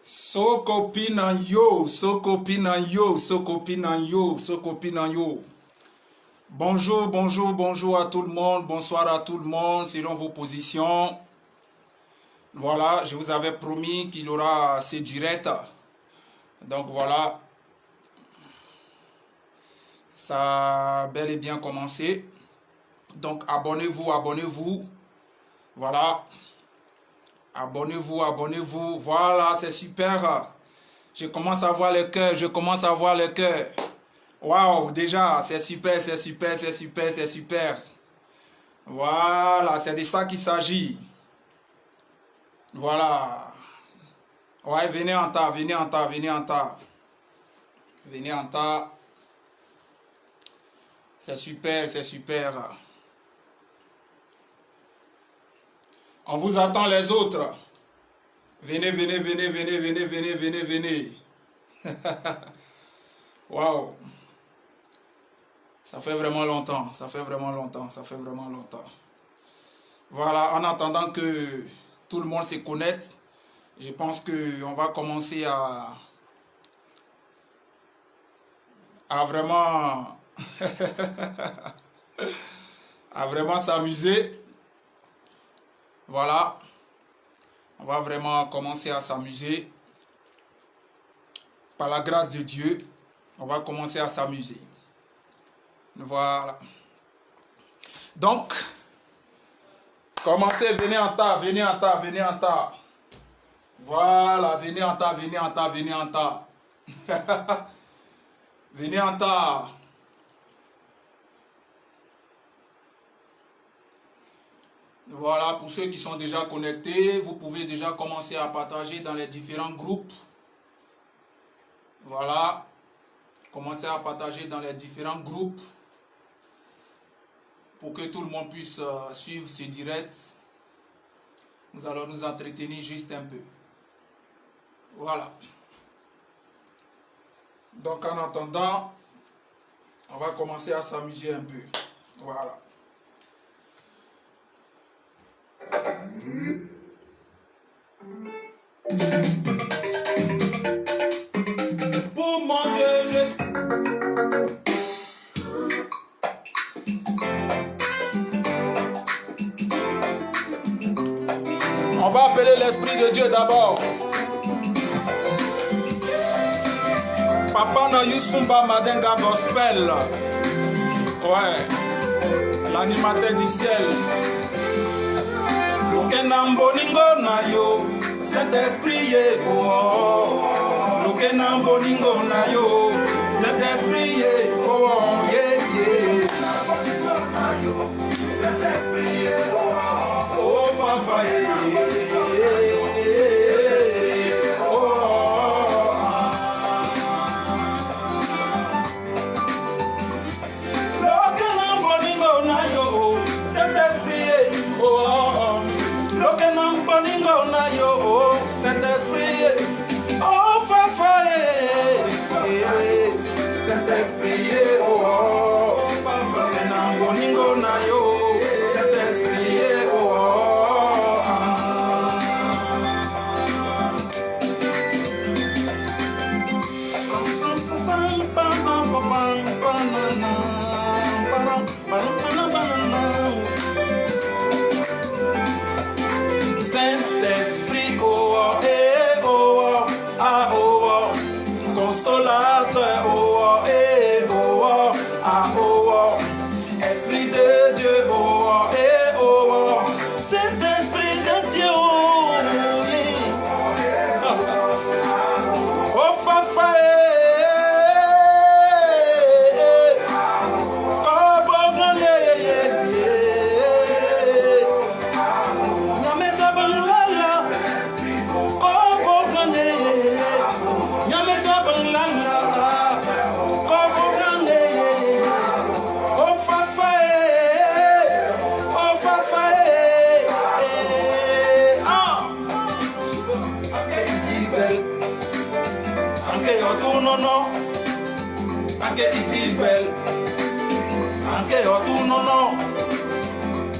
So copine en yo, so copine en yo, so copine en yo, so copine en yo. Bonjour, bonjour, bonjour à tout le monde, bonsoir à tout le monde, selon vos positions. Voilà, je vous avais promis qu'il y aura ces directs. Donc voilà, ça a bel et bien commencé. Donc abonnez-vous, abonnez-vous. Voilà. Abonnez-vous, abonnez-vous. Voilà, c'est super. Je commence à voir le cœur, je commence à voir le cœur. Waouh, déjà, c'est super, c'est super, c'est super, c'est super. Voilà, c'est de ça qu'il s'agit. Voilà. Ouais, venez en tas, venez en tas, venez en tas. Venez en tas. C'est super, c'est super. On vous attend les autres. Venez, venez, venez, venez, venez, venez, venez, venez. Waouh. Ça fait vraiment longtemps, ça fait vraiment longtemps, ça fait vraiment longtemps. Voilà, en attendant que tout le monde se connecte, je pense qu'on va commencer à vraiment à vraiment s'amuser. Voilà, on va vraiment commencer à s'amuser. Par la grâce de Dieu, on va commencer à s'amuser. Voilà. Donc, commencez, venez en tas, venez en tas, venez en tas. Voilà, venez en tas, venez en tas, venez en tas. Venez en tas. Voilà, pour ceux qui sont déjà connectés, vous pouvez déjà commencer à partager dans les différents groupes. Voilà, commencez à partager dans les différents groupes pour que tout le monde puisse suivre ce direct. Nous allons nous entretenir juste un peu. Voilà. Donc en attendant, on va commencer à s'amuser un peu. Voilà. Pour manger, on va appeler l'Esprit de Dieu d'abord. Papa no Yusumba Madenga Gospel. Ouais. L'animateur du ciel. Lukenambo ningo na yo. Saint-Esprit ye oh. Lukenambo ningo na yo. Saint-Esprit ye oh. Yeah yeah. Saint-Esprit ye oh. Oh papa ye.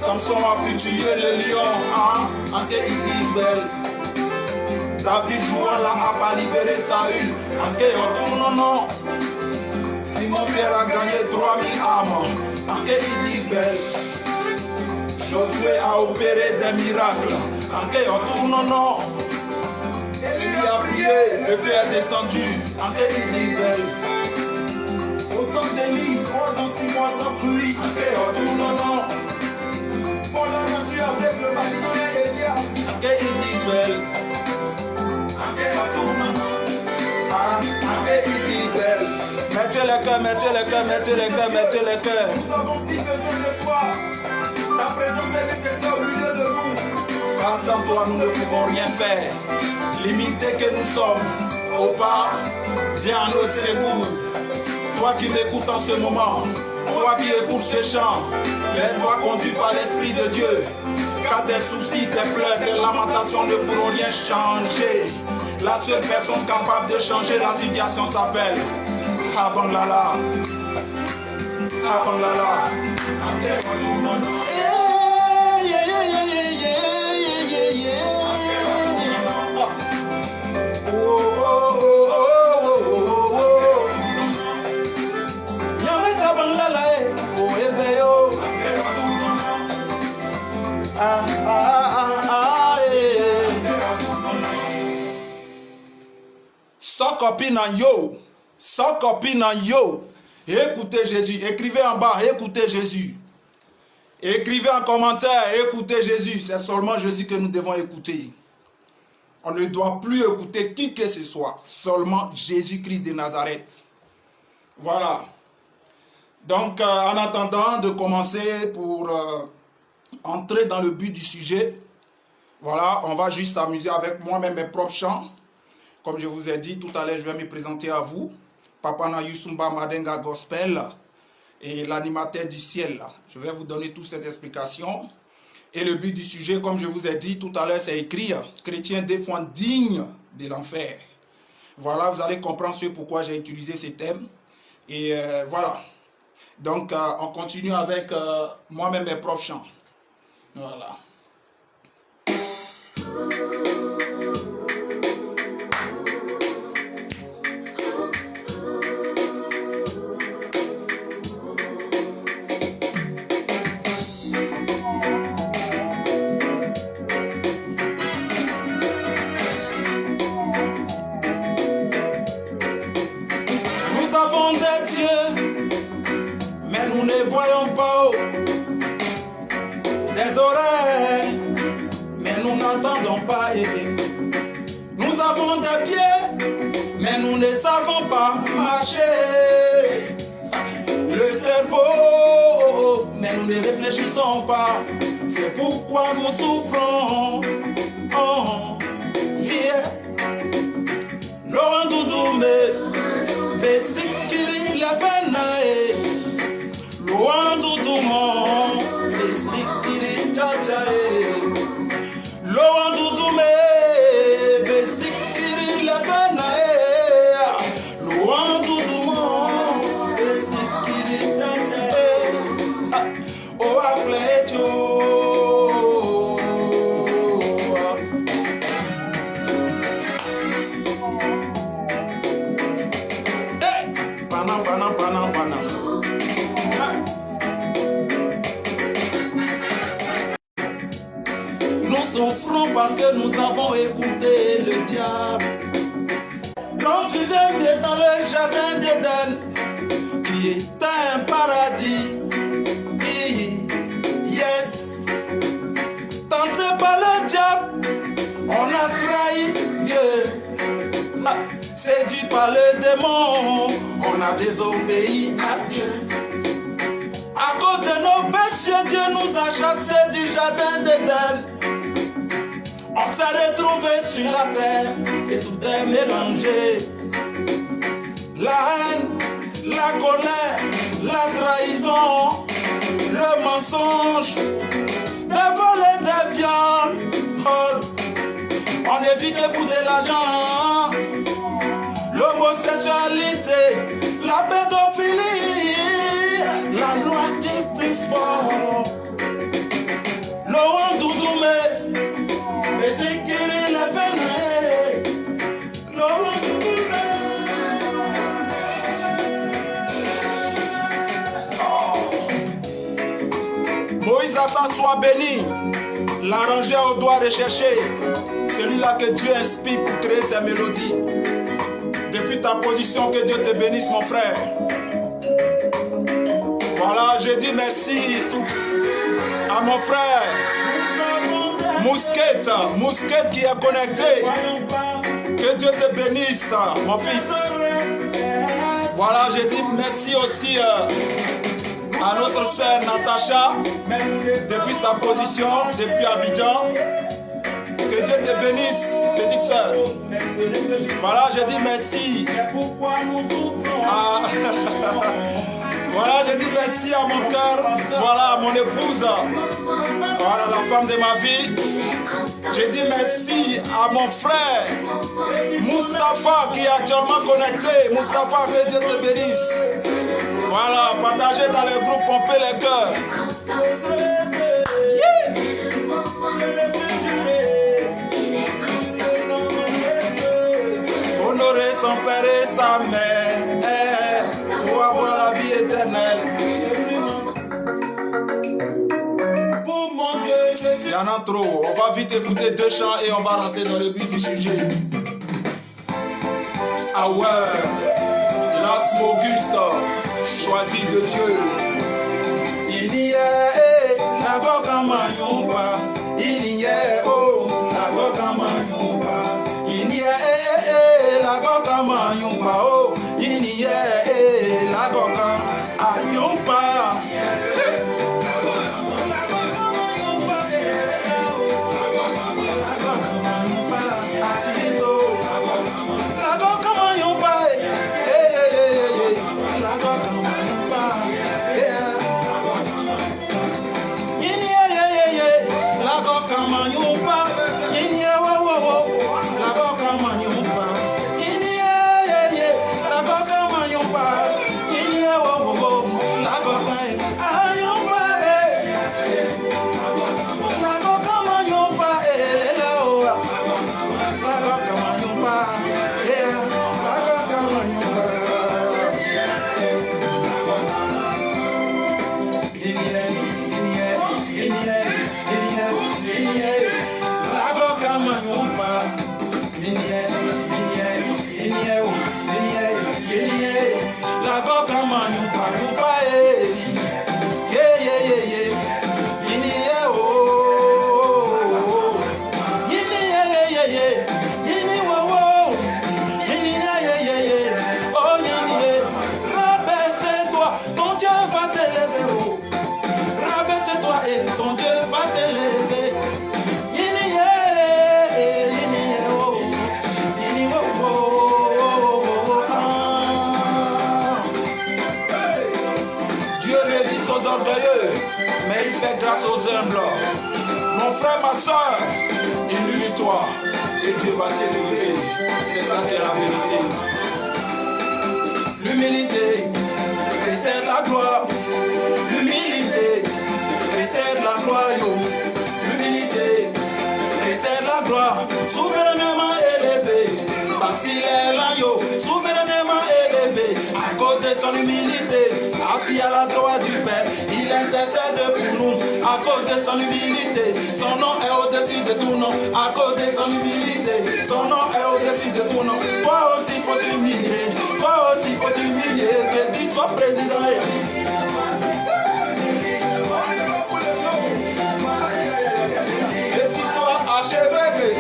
Samson a pu tuer le lion, hein? Anke Igibel. David jouant là a pas libéré Saül. Anke retourne non. Simon Pierre a gagné 3000 âmes. Anke il dit belle. Josué a opéré des miracles. Anke retourne non. Élie a prié, le feu est descendu. Anke il dit belle. Autant d'Élie, 3 ans, 6 mois sans pluie. Anke retourne non. Pour la nature avec le magicien Elias. Anke il dit belle. Anke retourne non. Anke il dit belle. Mettez les cœurs, mettez les cœurs, mettez les cœurs, mettez les cœurs. Nous avons si besoin de toi. Ta présence est nécessaire au milieu de nous. Car sans toi, nous ne pouvons rien faire. Limités que nous sommes, au pas, viens à notre secours. Toi qui m'écoutes en ce moment, toi qui écoutes ce chant, laisse-toi conduire par l'Esprit de Dieu. Car tes soucis, tes pleurs, tes lamentations ne pourront rien changer. La seule personne capable de changer la situation s'appelle Abanglala. Abanglala. Sans copine en yo, sans copine en yo, écoutez Jésus, écrivez en bas, écoutez Jésus. Écrivez en commentaire, écoutez Jésus, c'est seulement Jésus que nous devons écouter. On ne doit plus écouter qui que ce soit, seulement Jésus-Christ de Nazareth. Voilà. Donc, en attendant de commencer pour entrer dans le but du sujet, voilà, on va juste s'amuser avec moi-même mes propres chants. Comme je vous ai dit, tout à l'heure, je vais me présenter à vous. Papa Na Yusumba Madenga Gospel et l'animateur du ciel. Je vais vous donner toutes ces explications. Et le but du sujet, comme je vous ai dit tout à l'heure, c'est écrire « Chrétiens des fois dignes de l'enfer ». Voilà, vous allez comprendre ce pourquoi j'ai utilisé ces thèmes. Et voilà. Donc, on continue avec moi-même mes propres chants. Voilà. Voyons pas des oreilles, mais nous n'entendons pas. Nous avons des pieds, mais nous ne savons pas marcher. Le cerveau, mais nous ne réfléchissons pas. C'est pourquoi nous souffrons. Oh, yeah. Laurent Doudou, mais sikiri la peine. Loando Dumo, Besikiri Chachae. Loando Dume, Besikiri Lefanae. Loando Dumo, Besikiri Chachae. Oh, Aplejo. Panam, panam, panam, panam. Nous souffrons parce que nous avons écouté le diable. L'homme vivait mieux dans le jardin d'Éden, qui était un paradis. Yes. Tenté par le diable, on a trahi Dieu. Séduit par le démon, on a désobéi à Dieu. À cause de nos péchés, Dieu nous a chassés du jardin d'Éden. On s'est retrouvé sur la terre et tout est mélangé. La haine, la colère, la trahison, le mensonge, de voler des viols. On est vite pour de l'argent. L'homosexualité, la pédophilie, la loi dit plus fort. Laurent Doudoumé, mais c'est qu'il est véné. Moïse Ata soit béni. L'arrangeur au doigt recherché. Celui-là que Dieu inspire pour créer ses mélodies. Depuis ta position, que Dieu te bénisse, mon frère. Voilà, je dis merci à mon frère Mousquet qui est connecté. Que Dieu te bénisse, mon fils. Voilà, je dis merci aussi à notre sœur Natacha, depuis sa position, depuis Abidjan. Que Dieu te bénisse, petite sœur. Voilà, je dis merci à... Voilà, je dis merci à mon cœur, voilà, à mon épouse, voilà, la femme de ma vie. Je dis merci à mon frère Mustapha qui est actuellement connecté. Mustapha, que Dieu te bénisse. Voilà, partagez dans les groupes, pompez les cœurs. Yes. Honorer son père et sa mère pour avoir la vie éternelle. Il y en a trop. On va vite écouter 2 chants et on va rentrer dans le but du sujet. Ah ouais, Las Auguste, choisi de Dieu. Il y est la Gokamayomba. Il y est la Gokamayomba. Il y est la Gokamayomba. Oh, il y est la Gokamayomba. Mon frère, ma soeur, humilie-toi et Dieu va t'élever. C'est ça qui est la vérité. L'humilité précède la gloire. L'humilité précède la gloire. L'humilité précède la gloire. Souverainement élevé, parce qu'il est là, souverainement élevé. À cause de son humilité, assis à la droite du Père, il intercède pour nous. À cause de son humilité, son nom est au-dessus de tout nom. À cause de son humilité, son nom est au-dessus de tout nom. Toi aussi faut t'humilier, toi aussi faut t'humilier, que tu sois président. Que tu sois archevêque.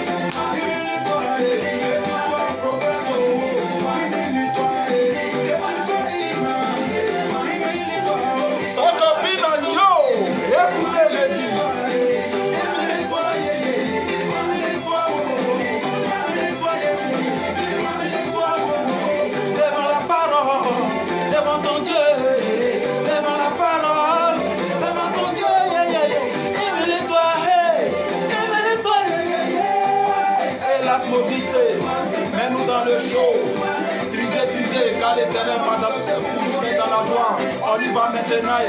Mets-nous dans le show, trisé, car l'Éternel va dans la joie. On y va maintenant.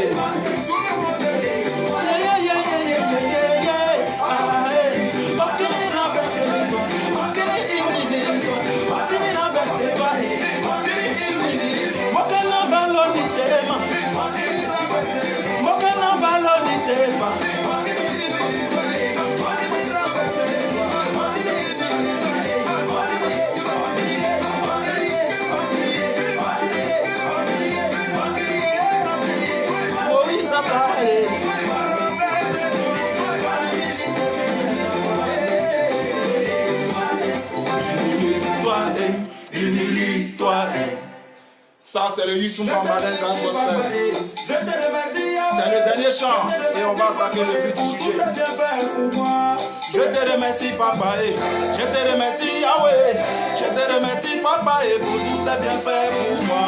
Ça, c'est le Youssou Madenga Gospel. C'est le dernier chant et on va attaquer le but du sujet. Je te remercie, papa, je te remercie, Yahweh. Je te remercie, papa, pour tout tes bienfaits pour moi.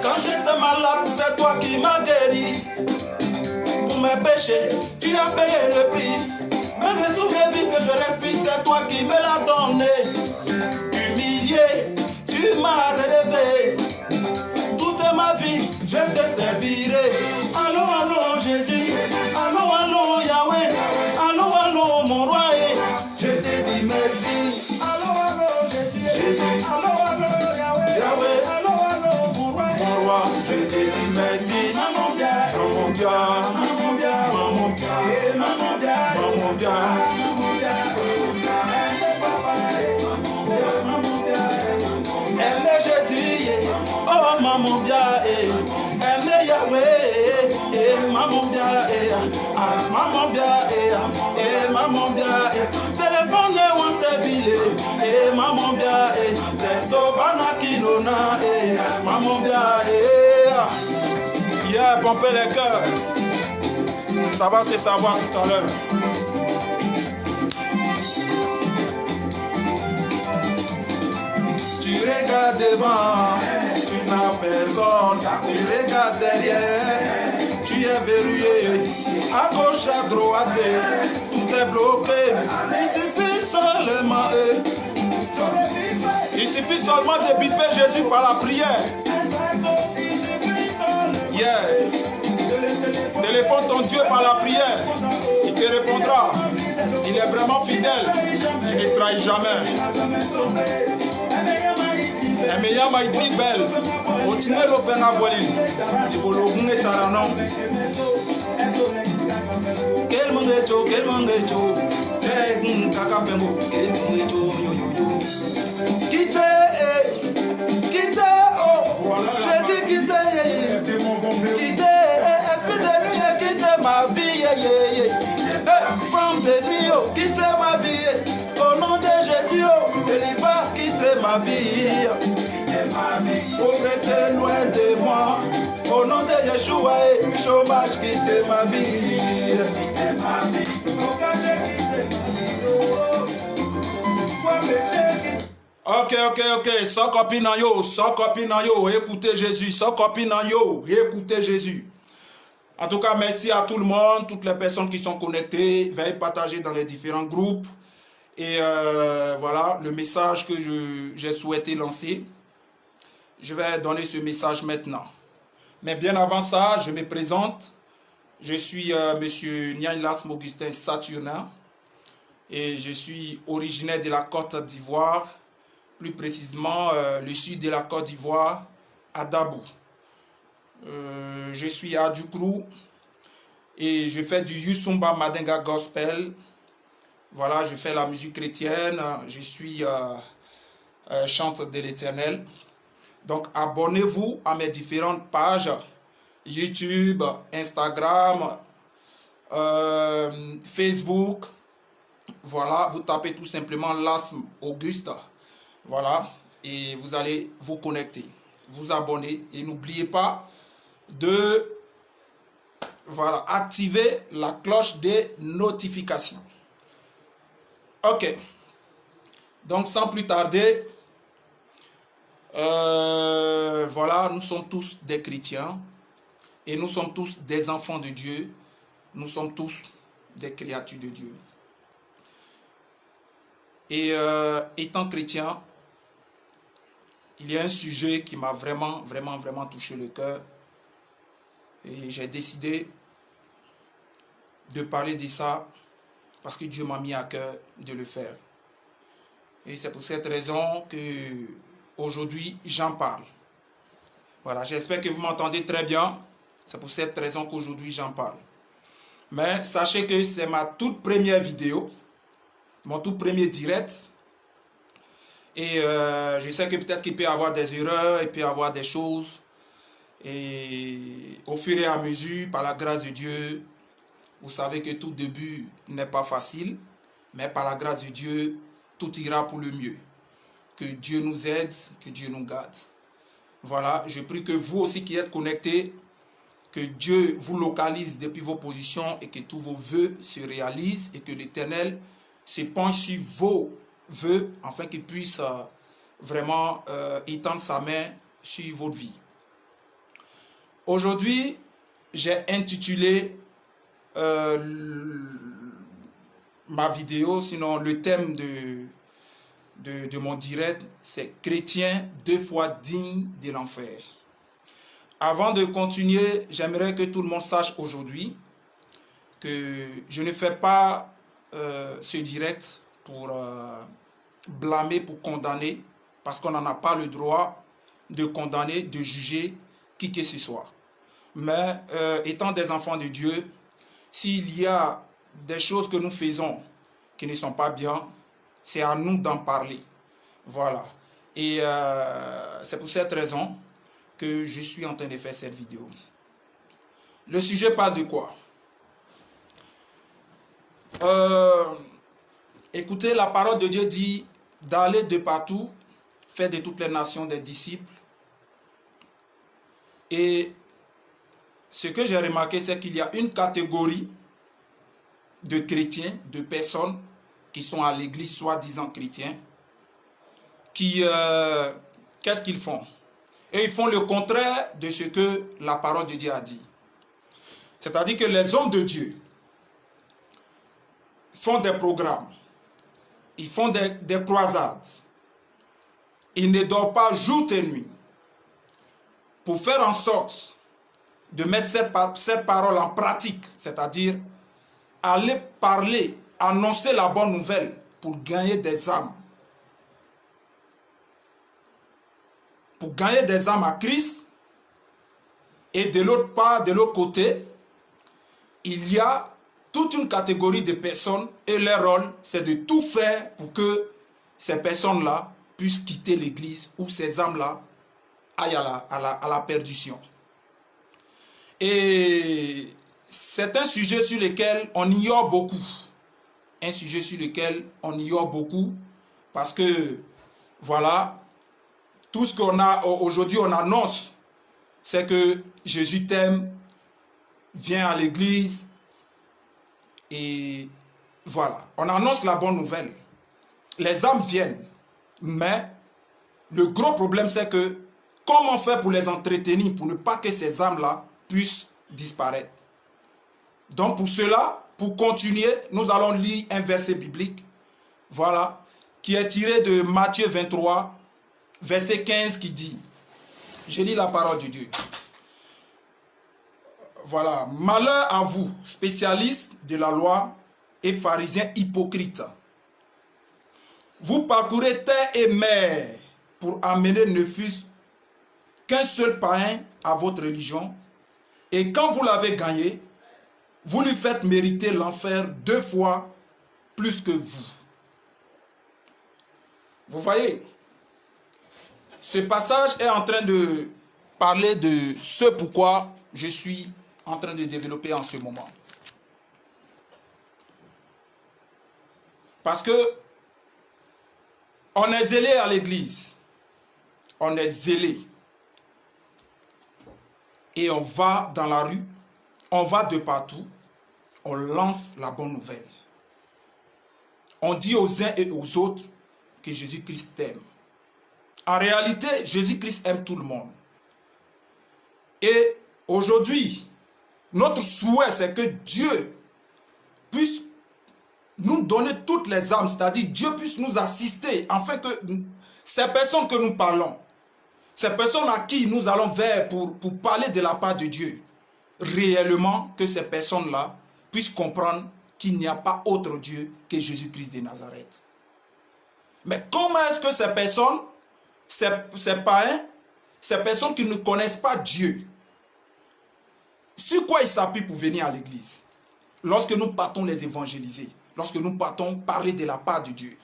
Quand j'étais malade, c'est toi qui m'as guéri. Pour mes péchés, tu as payé le prix. Même les souviens vite que je respire, c'est toi qui me l'as donné. Humilié, tu m'as relevé. Toute ma vie, je te servirai. Allô, allô, Jésus. Allô, allô, Yahweh. Allô, allô, mon roi. Je te dis merci. Allô, allô, Jésus. Allô, allô, Yahweh. Yahweh. Allô, allô, mon roi. Mon roi, je te dis merci. Maman bien, maman bien, maman bien, maman bien, maman bien. Aimez Jésus, oh maman bien, aimez Yahweh, maman bien, maman bien, maman bien, téléphone ou tébile, maman bien, testo banakinona, maman bien, yeah, pomper les cœurs, ça va se savoir tout à l'heure. Tu regardes devant, tu n'as personne. Tu regardes derrière, tu es verrouillé. À gauche, à droite, tout est bloqué. Il suffit seulement de biper Jésus par la prière. Yeah. Téléphone ton Dieu par la prière. Il te répondra. Il est vraiment fidèle. Il ne trahit jamais. Emeya maitri belle, continuez le faire à Bolin. Il faut le gagner à non. Quel mangecho, quel mangecho, kaka fengo, quel mangecho, quittez, quittez, oh, j'ai dit quittez, quittez, esprit de nuit, quittez ma vie, femme de nuit, quittez ma vie, au nom de Jésus, célibat, quittez ma vie. Pauvreté loin de moi, au nom de Yeshua, chômage quitte ma vie. Ok, sans copine en yo, écoutez Jésus, sans copine en yo, écoutez Jésus. En tout cas, merci à tout le monde, toutes les personnes qui sont connectées, veuillez partager dans les différents groupes. Et voilà le message que j'ai souhaité lancer. Je vais donner ce message maintenant. Mais bien avant ça, je me présente. Je suis monsieur Nianilas Augustin Saturnin et je suis originaire de la Côte d'Ivoire, plus précisément le sud de la Côte d'Ivoire, à Dabou. Je suis à Djoukrou et je fais du Youssou Madenga Gospel. Voilà, je fais la musique chrétienne, je suis chanteur de l'Éternel. Donc, abonnez-vous à mes différentes pages, YouTube, Instagram, Facebook. Voilà, vous tapez tout simplement Lasme Auguste. Voilà, et vous allez vous connecter, vous abonner. Et n'oubliez pas de activer la cloche des notifications. Ok, donc sans plus tarder, voilà, nous sommes tous des chrétiens et nous sommes tous des enfants de Dieu. Nous sommes tous des créatures de Dieu. Et étant chrétien, il y a un sujet qui m'a vraiment touché le cœur. Et j'ai décidé de parler de ça parce que Dieu m'a mis à cœur de le faire. Et c'est pour cette raison que aujourd'hui j'en parle. Voilà, j'espère que vous m'entendez très bien. C'est pour cette raison qu'aujourd'hui j'en parle. Mais sachez que c'est ma toute première vidéo, mon tout premier direct. Et je sais que peut-être qu'il peut y avoir des erreurs, il peut y avoir des choses. Et au fur et à mesure, par la grâce de Dieu, vous savez que tout début n'est pas facile. Mais par la grâce de Dieu, tout ira pour le mieux. Que Dieu nous aide, que Dieu nous garde. Voilà, je prie que vous aussi qui êtes connectés, que Dieu vous localise depuis vos positions et que tous vos vœux se réalisent et que l'Éternel se penche sur vos vœux afin qu'il puisse vraiment étendre sa main sur votre vie. Aujourd'hui, j'ai intitulé ma vidéo, sinon le thème de mon direct, c'est « Chrétien deux fois digne de l'enfer ». Avant de continuer, j'aimerais que tout le monde sache aujourd'hui que je ne fais pas ce direct pour blâmer, pour condamner, parce qu'on n'en a pas le droit de condamner, de juger qui que ce soit. Mais étant des enfants de Dieu, s'il y a des choses que nous faisons qui ne sont pas bien, c'est à nous d'en parler. Voilà. Et c'est pour cette raison que je suis en train de faire cette vidéo. Le sujet parle de quoi? Écoutez, la parole de Dieu dit d'aller de partout, faire de toutes les nations des disciples. Et ce que j'ai remarqué, c'est qu'il y a une catégorie de chrétiens, de personnes qui sont à l'église soi-disant chrétiens, qui, qu'est-ce qu'ils font? Et ils font le contraire de ce que la parole de Dieu a dit. C'est-à-dire que les hommes de Dieu font des programmes, ils font des croisades, ils ne dorment pas jour et nuit pour faire en sorte de mettre cette parole en pratique, c'est-à-dire aller parler, annoncer la bonne nouvelle pour gagner des âmes. Pour gagner des âmes à Christ. Et de l'autre part, de l'autre côté, il y a toute une catégorie de personnes et leur rôle, c'est de tout faire pour que ces personnes-là puissent quitter l'église ou ces âmes-là aillent à la perdition. Et c'est un sujet sur lequel on ignore beaucoup. Un sujet sur lequel on ignore beaucoup parce que, voilà, tout ce qu'on a aujourd'hui, on annonce, c'est que Jésus t'aime, viens à l'église et voilà. On annonce la bonne nouvelle. Les âmes viennent, mais le gros problème, c'est que comment faire pour les entretenir, pour ne pas que ces âmes-là puissent disparaître. Donc pour cela, pour continuer, nous allons lire un verset biblique, voilà, qui est tiré de Matthieu 23, verset 15 qui dit, je lis la parole de Dieu. Voilà, malheur à vous, spécialistes de la loi et pharisiens hypocrites. Vous parcourez terre et mer pour amener ne fût-ce qu'un seul païen à votre religion. Et quand vous l'avez gagné, vous lui faites mériter l'enfer 2 fois plus que vous. Vous voyez, ce passage est en train de parler de ce pourquoi je suis en train de développer en ce moment. Parce que on est zélé à l'église. On est zélé. Et on va dans la rue, on va de partout, on lance la bonne nouvelle. On dit aux uns et aux autres que Jésus-Christ t'aime. En réalité, Jésus-Christ aime tout le monde. Et aujourd'hui, notre souhait, c'est que Dieu puisse nous donner toutes les âmes, c'est-à-dire Dieu puisse nous assister, afin que ces personnes que nous parlons, ces personnes à qui nous allons vers pour parler de la part de Dieu, réellement que ces personnes-là puissent comprendre qu'il n'y a pas autre Dieu que Jésus-Christ de Nazareth. Mais comment est-ce que ces personnes ces païens, ces personnes qui ne connaissent pas Dieu, sur quoi ils s'appuient pour venir à l'église? Lorsque nous partons les évangéliser, lorsque nous partons parler de la part de Dieu,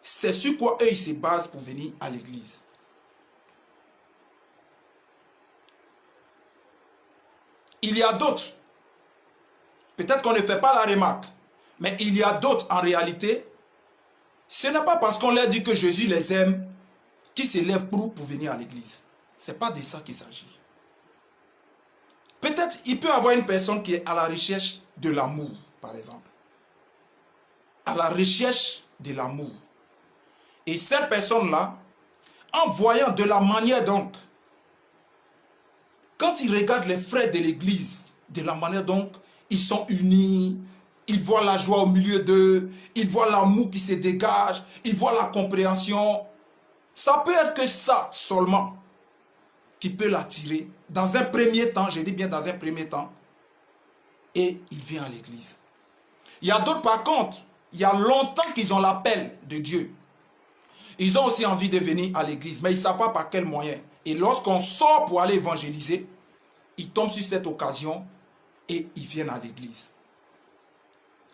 c'est sur quoi eux ils se basent pour venir à l'église. Il y a d'autres, peut-être qu'on ne fait pas la remarque, mais il y a d'autres en réalité, ce n'est pas parce qu'on leur dit que Jésus les aime qu'ils se lèvent pour venir à l'église. Ce n'est pas de ça qu'il s'agit. Peut-être il peut y avoir une personne qui est à la recherche de l'amour, par exemple. À la recherche de l'amour. Et cette personne-là, en voyant de la manière donc, quand il regarde les frères de l'église, de la manière donc, ils sont unis, ils voient la joie au milieu d'eux, ils voient l'amour qui se dégage, ils voient la compréhension. Ça peut être que ça seulement qui peut l'attirer dans un premier temps, je dis bien dans un premier temps, et il vient à l'église. Il y a d'autres par contre, il y a longtemps qu'ils ont l'appel de Dieu. Ils ont aussi envie de venir à l'église, mais ils ne savent pas par quel moyen. Et lorsqu'on sort pour aller évangéliser, ils tombent sur cette occasion et ils viennent à l'église.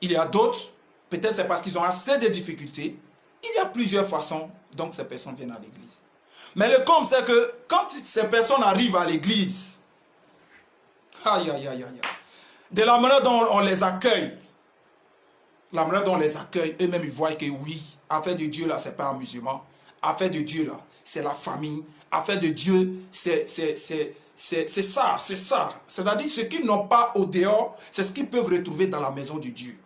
Il y a d'autres, peut-être c'est parce qu'ils ont assez de difficultés. Il y a plusieurs façons dont ces personnes viennent à l'église. Mais le comble, c'est que quand ces personnes arrivent à l'église, aïe, aïe, aïe, aïe, de la manière dont on les accueille, la manière dont on les accueille, eux-mêmes ils voient que oui, affaire de Dieu là, c'est pas amusement. Affaire de Dieu là, c'est la famille. Affaire de Dieu, c'est ça, c'est ça. C'est-à-dire ce qu'ils n'ont pas au dehors, c'est ce qu'ils peuvent retrouver dans la maison de Dieu.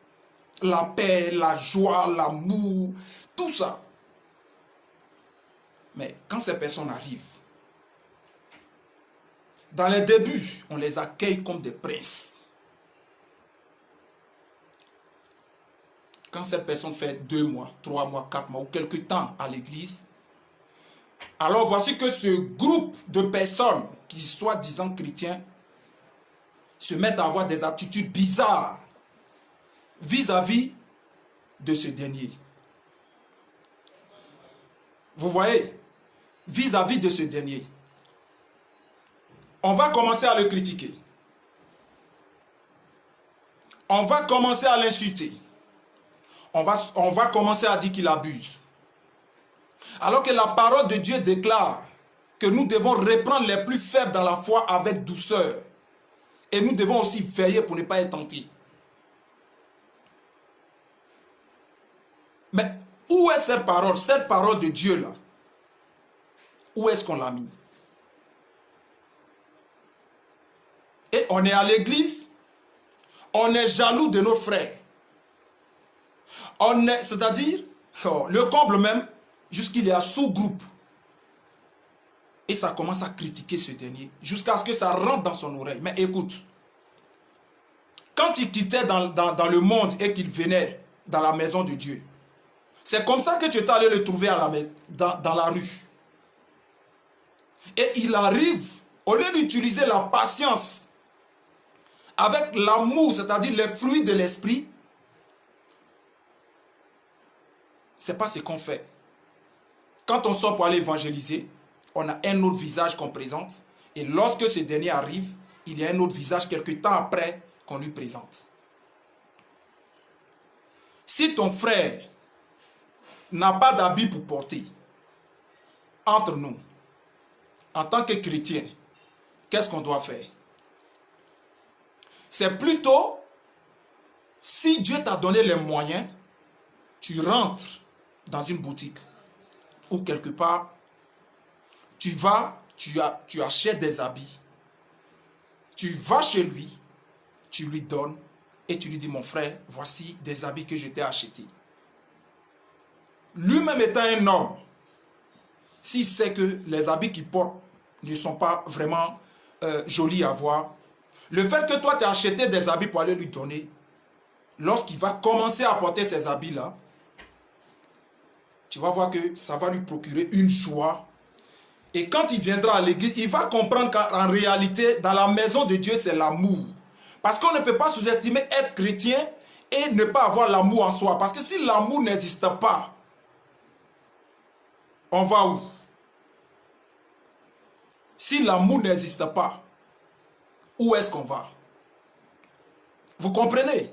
La paix, la joie, l'amour, tout ça. Mais quand ces personnes arrivent, dans les débuts, on les accueille comme des princes. Quand cette personne fait 2 mois, 3 mois, 4 mois ou quelque temps à l'église, alors voici que ce groupe de personnes qui soi-disant chrétiens se mettent à avoir des attitudes bizarres vis-à-vis de ce dernier. Vous voyez, vis-à-vis de ce dernier. On va commencer à le critiquer. On va commencer à l'insulter. On va commencer à dire qu'il abuse. Alors que la parole de Dieu déclare que nous devons reprendre les plus faibles dans la foi avec douceur. Et nous devons aussi veiller pour ne pas être tentés. Mais où est cette parole de Dieu là? Où est-ce qu'on l'a mise? Et on est à l'église, on est jaloux de nos frères. C'est-à-dire, le comble même, jusqu'il est à sous-groupe. Et ça commence à critiquer ce dernier, jusqu'à ce que ça rentre dans son oreille. Mais écoute, quand il quittait dans le monde et qu'il venait dans la maison de Dieu, c'est comme ça que tu es allé le trouver dans la rue. Et il arrive, au lieu d'utiliser la patience avec l'amour, c'est-à-dire les fruits de l'esprit, c'est pas ce qu'on fait. Quand on sort pour aller évangéliser, on a un autre visage qu'on présente. Et lorsque ce dernier arrive, il y a un autre visage quelques temps après qu'on lui présente. Si ton frère n'a pas d'habit pour porter, entre nous, en tant que chrétien, qu'est-ce qu'on doit faire? C'est plutôt, si Dieu t'a donné les moyens, tu rentres dans une boutique ou quelque part, tu vas, tu achètes des habits, tu vas chez lui, tu lui donnes et tu lui dis, mon frère, voici des habits que je t'ai achetés. Lui-même étant un homme, s'il sait que les habits qu'il porte ne sont pas vraiment jolis à voir, le fait que toi tu as acheté des habits pour aller lui donner, lorsqu'il va commencer à porter ces habits-là, tu vas voir que ça va lui procurer une joie. Et quand il viendra à l'église, il va comprendre qu'en réalité, dans la maison de Dieu, c'est l'amour. Parce qu'on ne peut pas sous-estimer être chrétien et ne pas avoir l'amour en soi. Parce que si l'amour n'existe pas, on va où? Si l'amour n'existe pas, où est-ce qu'on va? Vous comprenez?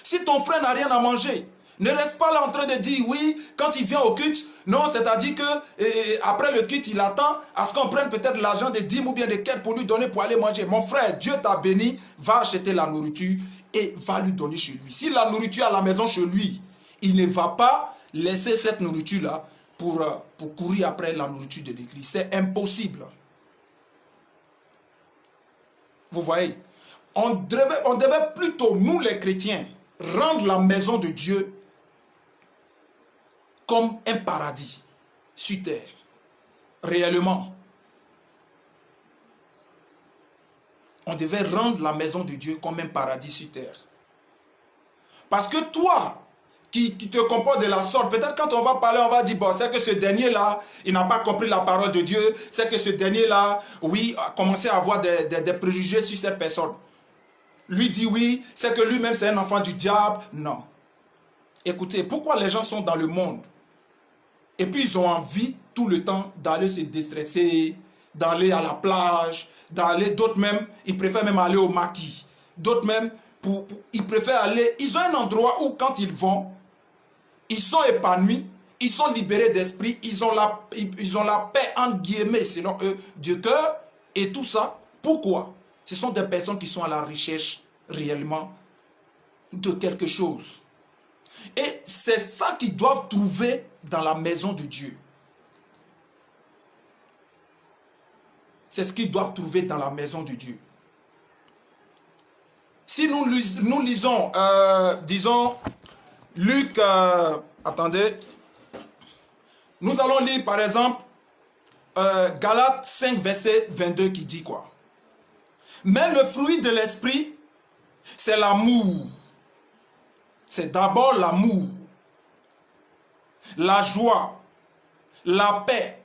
Si ton frère n'a rien à manger, ne reste pas là en train de dire oui, quand il vient au culte, non, c'est-à-dire que après le culte, il attend à ce qu'on prenne peut-être l'argent de 10 ou bien de quête pour lui donner pour aller manger. Mon frère, Dieu t'a béni, va acheter la nourriture et va lui donner chez lui. Si la nourriture à la maison chez lui, il ne va pas laisser cette nourriture-là pour courir après la nourriture de l'église. C'est impossible. Vous voyez? On devait plutôt, nous les chrétiens, rendre la maison de Dieu comme un paradis sur terre. Réellement. On devait rendre la maison de Dieu comme un paradis sur terre. Parce que toi, qui te comporte de la sorte, peut-être quand on va parler, on va dire, bon, c'est que ce dernier-là, il n'a pas compris la parole de Dieu, c'est que ce dernier-là, oui, a commencé à avoir des préjugés sur cette personne. Lui dit oui, c'est que lui-même c'est un enfant du diable. Non. Écoutez, pourquoi les gens sont dans le monde et puis ils ont envie tout le temps d'aller se déstresser, d'aller à la plage, d'autres même, ils préfèrent même aller au maquis. D'autres même, ils préfèrent aller, ils ont un endroit où quand ils vont, ils sont épanouis, ils sont libérés d'esprit, ils ont la paix entre guillemets selon eux du cœur et tout ça. Pourquoi? Ce sont des personnes qui sont à la recherche réellement de quelque chose. Et c'est ça qu'ils doivent trouver dans la maison de Dieu. C'est ce qu'ils doivent trouver dans la maison de Dieu. Si nous lisons, disons, Luc, attendez, nous allons lire par exemple Galates 5, verset 22 qui dit quoi? Mais le fruit de l'esprit, c'est l'amour. C'est d'abord l'amour, la joie, la paix,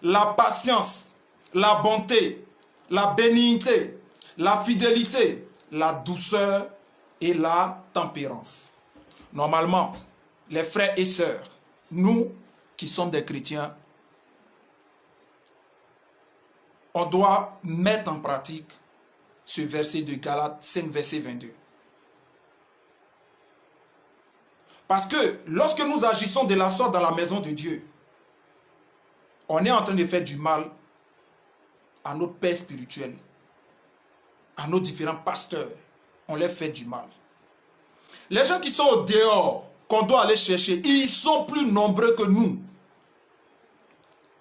la patience, la bonté, la bénignité, la fidélité, la douceur et la tempérance. Normalement, les frères et sœurs, nous qui sommes des chrétiens, on doit mettre en pratique ce verset de Galates 5, verset 22. Parce que lorsque nous agissons de la sorte dans la maison de Dieu, on est en train de faire du mal à notre père spirituel, à nos différents pasteurs. On leur fait du mal. Les gens qui sont au dehors, qu'on doit aller chercher, ils sont plus nombreux que nous.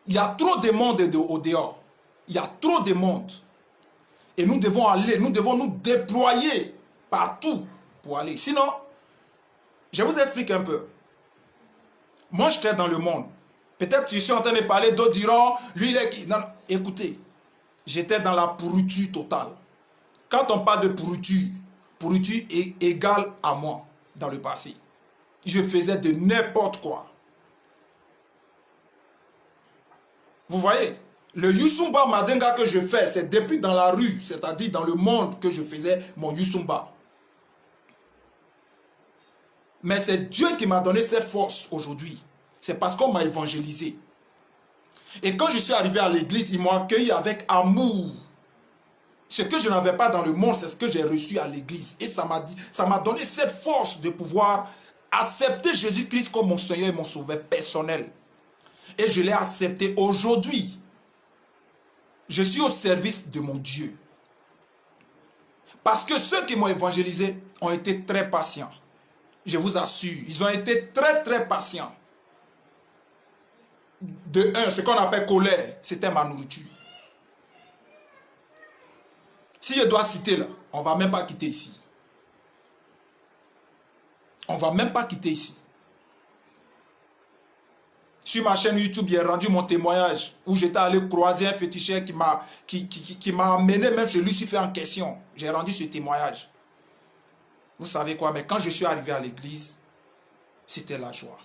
Il y a trop de monde au dehors. Il y a trop de monde. Et nous devons aller, nous devons nous déployer partout pour aller. Sinon, je vous explique un peu. Moi, j'étais dans le monde. Peut-être que je suis en train de parler, d'autres diront, lui, il est qui? Non, non. Écoutez, j'étais dans la pourriture totale. Quand on parle de pourriture, pourriture est égale à moi dans le passé. Je faisais de n'importe quoi. Vous voyez, le Yusumba Madenga que je fais, c'est depuis dans la rue, c'est-à-dire dans le monde que je faisais mon Yusumba. Mais c'est Dieu qui m'a donné cette force aujourd'hui. C'est parce qu'on m'a évangélisé. Et quand je suis arrivé à l'église, ils m'ont accueilli avec amour. Ce que je n'avais pas dans le monde, c'est ce que j'ai reçu à l'église. Et ça m'a donné cette force de pouvoir accepter Jésus-Christ comme mon Seigneur et mon Sauveur personnel. Et je l'ai accepté aujourd'hui. Je suis au service de mon Dieu. Parce que ceux qui m'ont évangélisé ont été très patients. Je vous assure, ils ont été très très patients. De un, ce qu'on appelle colère, c'était ma nourriture. Si je dois citer là, on ne va même pas quitter ici. On ne va même pas quitter ici. Sur ma chaîne YouTube, j'ai rendu mon témoignage où j'étais allé croiser un féticheur qui m'a amené même chez Lucifer en question. J'ai rendu ce témoignage. Vous savez quoi, mais quand je suis arrivé à l'église, c'était la joie.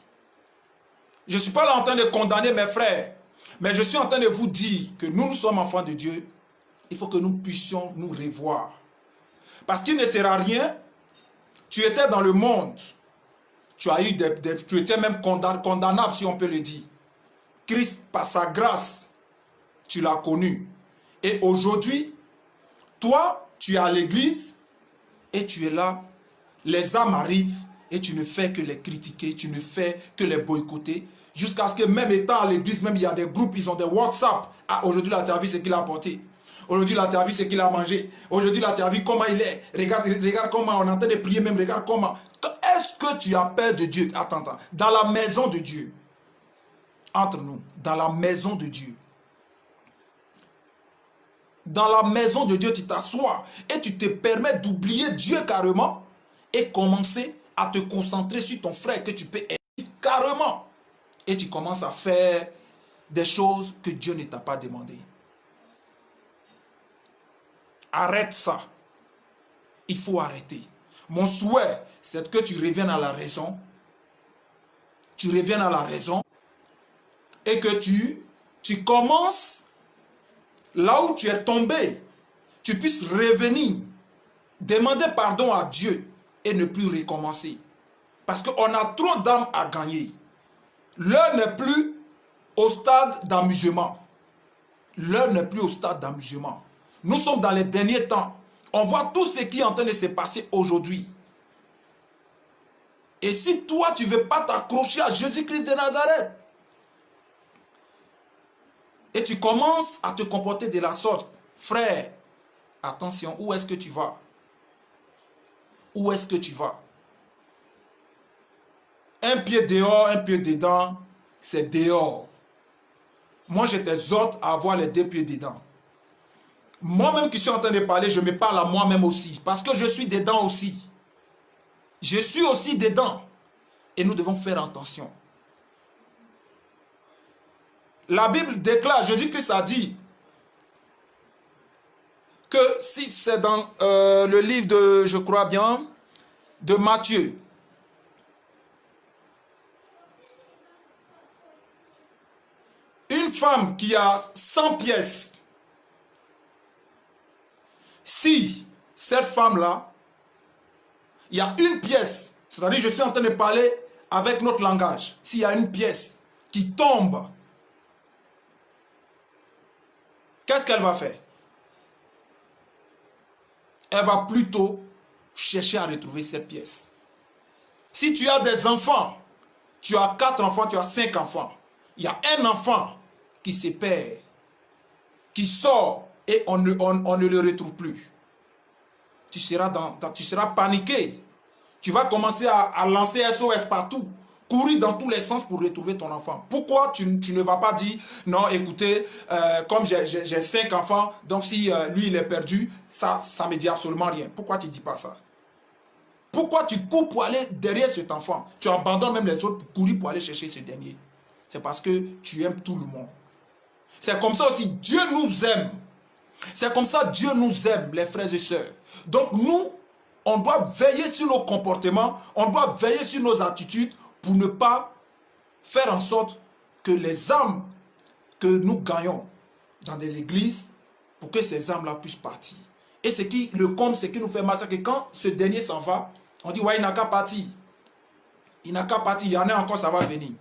Je ne suis pas là en train de condamner mes frères, mais je suis en train de vous dire que nous sommes enfants de Dieu. Il faut que nous puissions nous revoir. Parce qu'il ne sert à rien, tu étais dans le monde, tu étais même condamnable si on peut le dire. Christ, par sa grâce, tu l'as connu. Et aujourd'hui, toi, tu es à l'église et tu es là. Les âmes arrivent et tu ne fais que les critiquer, tu ne fais que les boycotter. Jusqu'à ce que même étant à l'église, même il y a des groupes, ils ont des WhatsApp. Ah, aujourd'hui là, tu as vu ce qu'il a apporté. Aujourd'hui là, tu as vu ce qu'il a mangé. Aujourd'hui là, tu as vu comment il est. Regarde comment on est en train de prier même. Regarde comment. Est-ce que tu as peur de Dieu? Attends. Dans la maison de Dieu. Entre nous. Dans la maison de Dieu. Dans la maison de Dieu, tu t'assois et tu te permets d'oublier Dieu carrément et commencer à te concentrer sur ton frère que tu peux aider carrément. Et tu commences à faire des choses que Dieu ne t'a pas demandé. Arrête ça. Il faut arrêter. Mon souhait, c'est que tu reviennes à la raison. Tu reviennes à la raison et que tu commences là où tu es tombé. Tu puisses revenir, demander pardon à Dieu et ne plus recommencer. Parce qu'on a trop d'âmes à gagner. L'heure n'est plus au stade d'amusement. L'heure n'est plus au stade d'amusement. Nous sommes dans les derniers temps. On voit tout ce qui est en train de se passer aujourd'hui. Et si toi, tu ne veux pas t'accrocher à Jésus-Christ de Nazareth, et tu commences à te comporter de la sorte, frère, attention, où est-ce que tu vas? Où est-ce que tu vas? Un pied dehors, un pied dedans, c'est dehors. Moi, je t'exhorte à avoir les deux pieds dedans. Moi-même qui suis en train de parler, je me parle à moi-même aussi. Parce que je suis dedans aussi. Je suis aussi dedans. Et nous devons faire attention. La Bible déclare, Jésus-Christ a dit, que si c'est dans le livre de, je crois bien, de Matthieu. Une femme qui a 100 pièces, si cette femme-là, il y a une pièce, c'est-à-dire je suis en train de parler avec notre langage, s'il y a une pièce qui tombe, qu'est-ce qu'elle va faire? Elle va plutôt chercher à retrouver cette pièce. Si tu as des enfants, tu as 4 enfants, tu as 5 enfants, il y a un enfant qui se perd, qui sort et on ne le retrouve plus. Tu seras paniqué. Tu vas commencer à lancer SOS partout, courir dans tous les sens pour retrouver ton enfant. Pourquoi tu ne vas pas dire, non, écoutez, comme j'ai 5 enfants, donc si lui il est perdu, ça ne me dit absolument rien. Pourquoi tu ne dis pas ça? Pourquoi tu cours pour aller derrière cet enfant? Tu abandonnes même les autres pour courir pour aller chercher ce dernier. C'est parce que tu aimes tout le monde. C'est comme ça aussi, Dieu nous aime. C'est comme ça, Dieu nous aime, les frères et sœurs. Donc nous, on doit veiller sur nos comportements, on doit veiller sur nos attitudes pour ne pas faire en sorte que les âmes que nous gagnons dans des églises, pour que ces âmes-là puissent partir. Et ce qui nous fait mal, c'est que quand ce dernier s'en va, on dit, ouais, il n'a qu'à partir. Il n'a qu'à partir, il y en a encore, ça va venir.